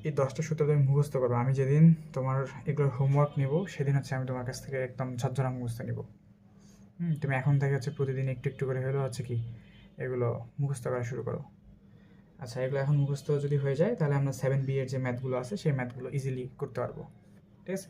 এই 10টা সূত্র তুমি মুখস্থ করবো। আমি যেদিন তোমার এগুলোর হোমওয়ার্ক নেব সেদিন হচ্ছে আমি তোমার কাছ থেকে একদম ঝরঝরা মুখস্থ নেব। তুমি এখন থেকে হচ্ছে প্রতিদিন একটু একটু করে হলেও হচ্ছে কি এগুলো মুখস্থ করা শুরু করো। আচ্ছা, এগুলো এখন মুখস্থ যদি হয়ে যায় তাহলে আমরা 7B এর যে ম্যাথগুলো আছে সেই ম্যাথগুলো ইজিলি করতে পারবো। ঠিক আছে?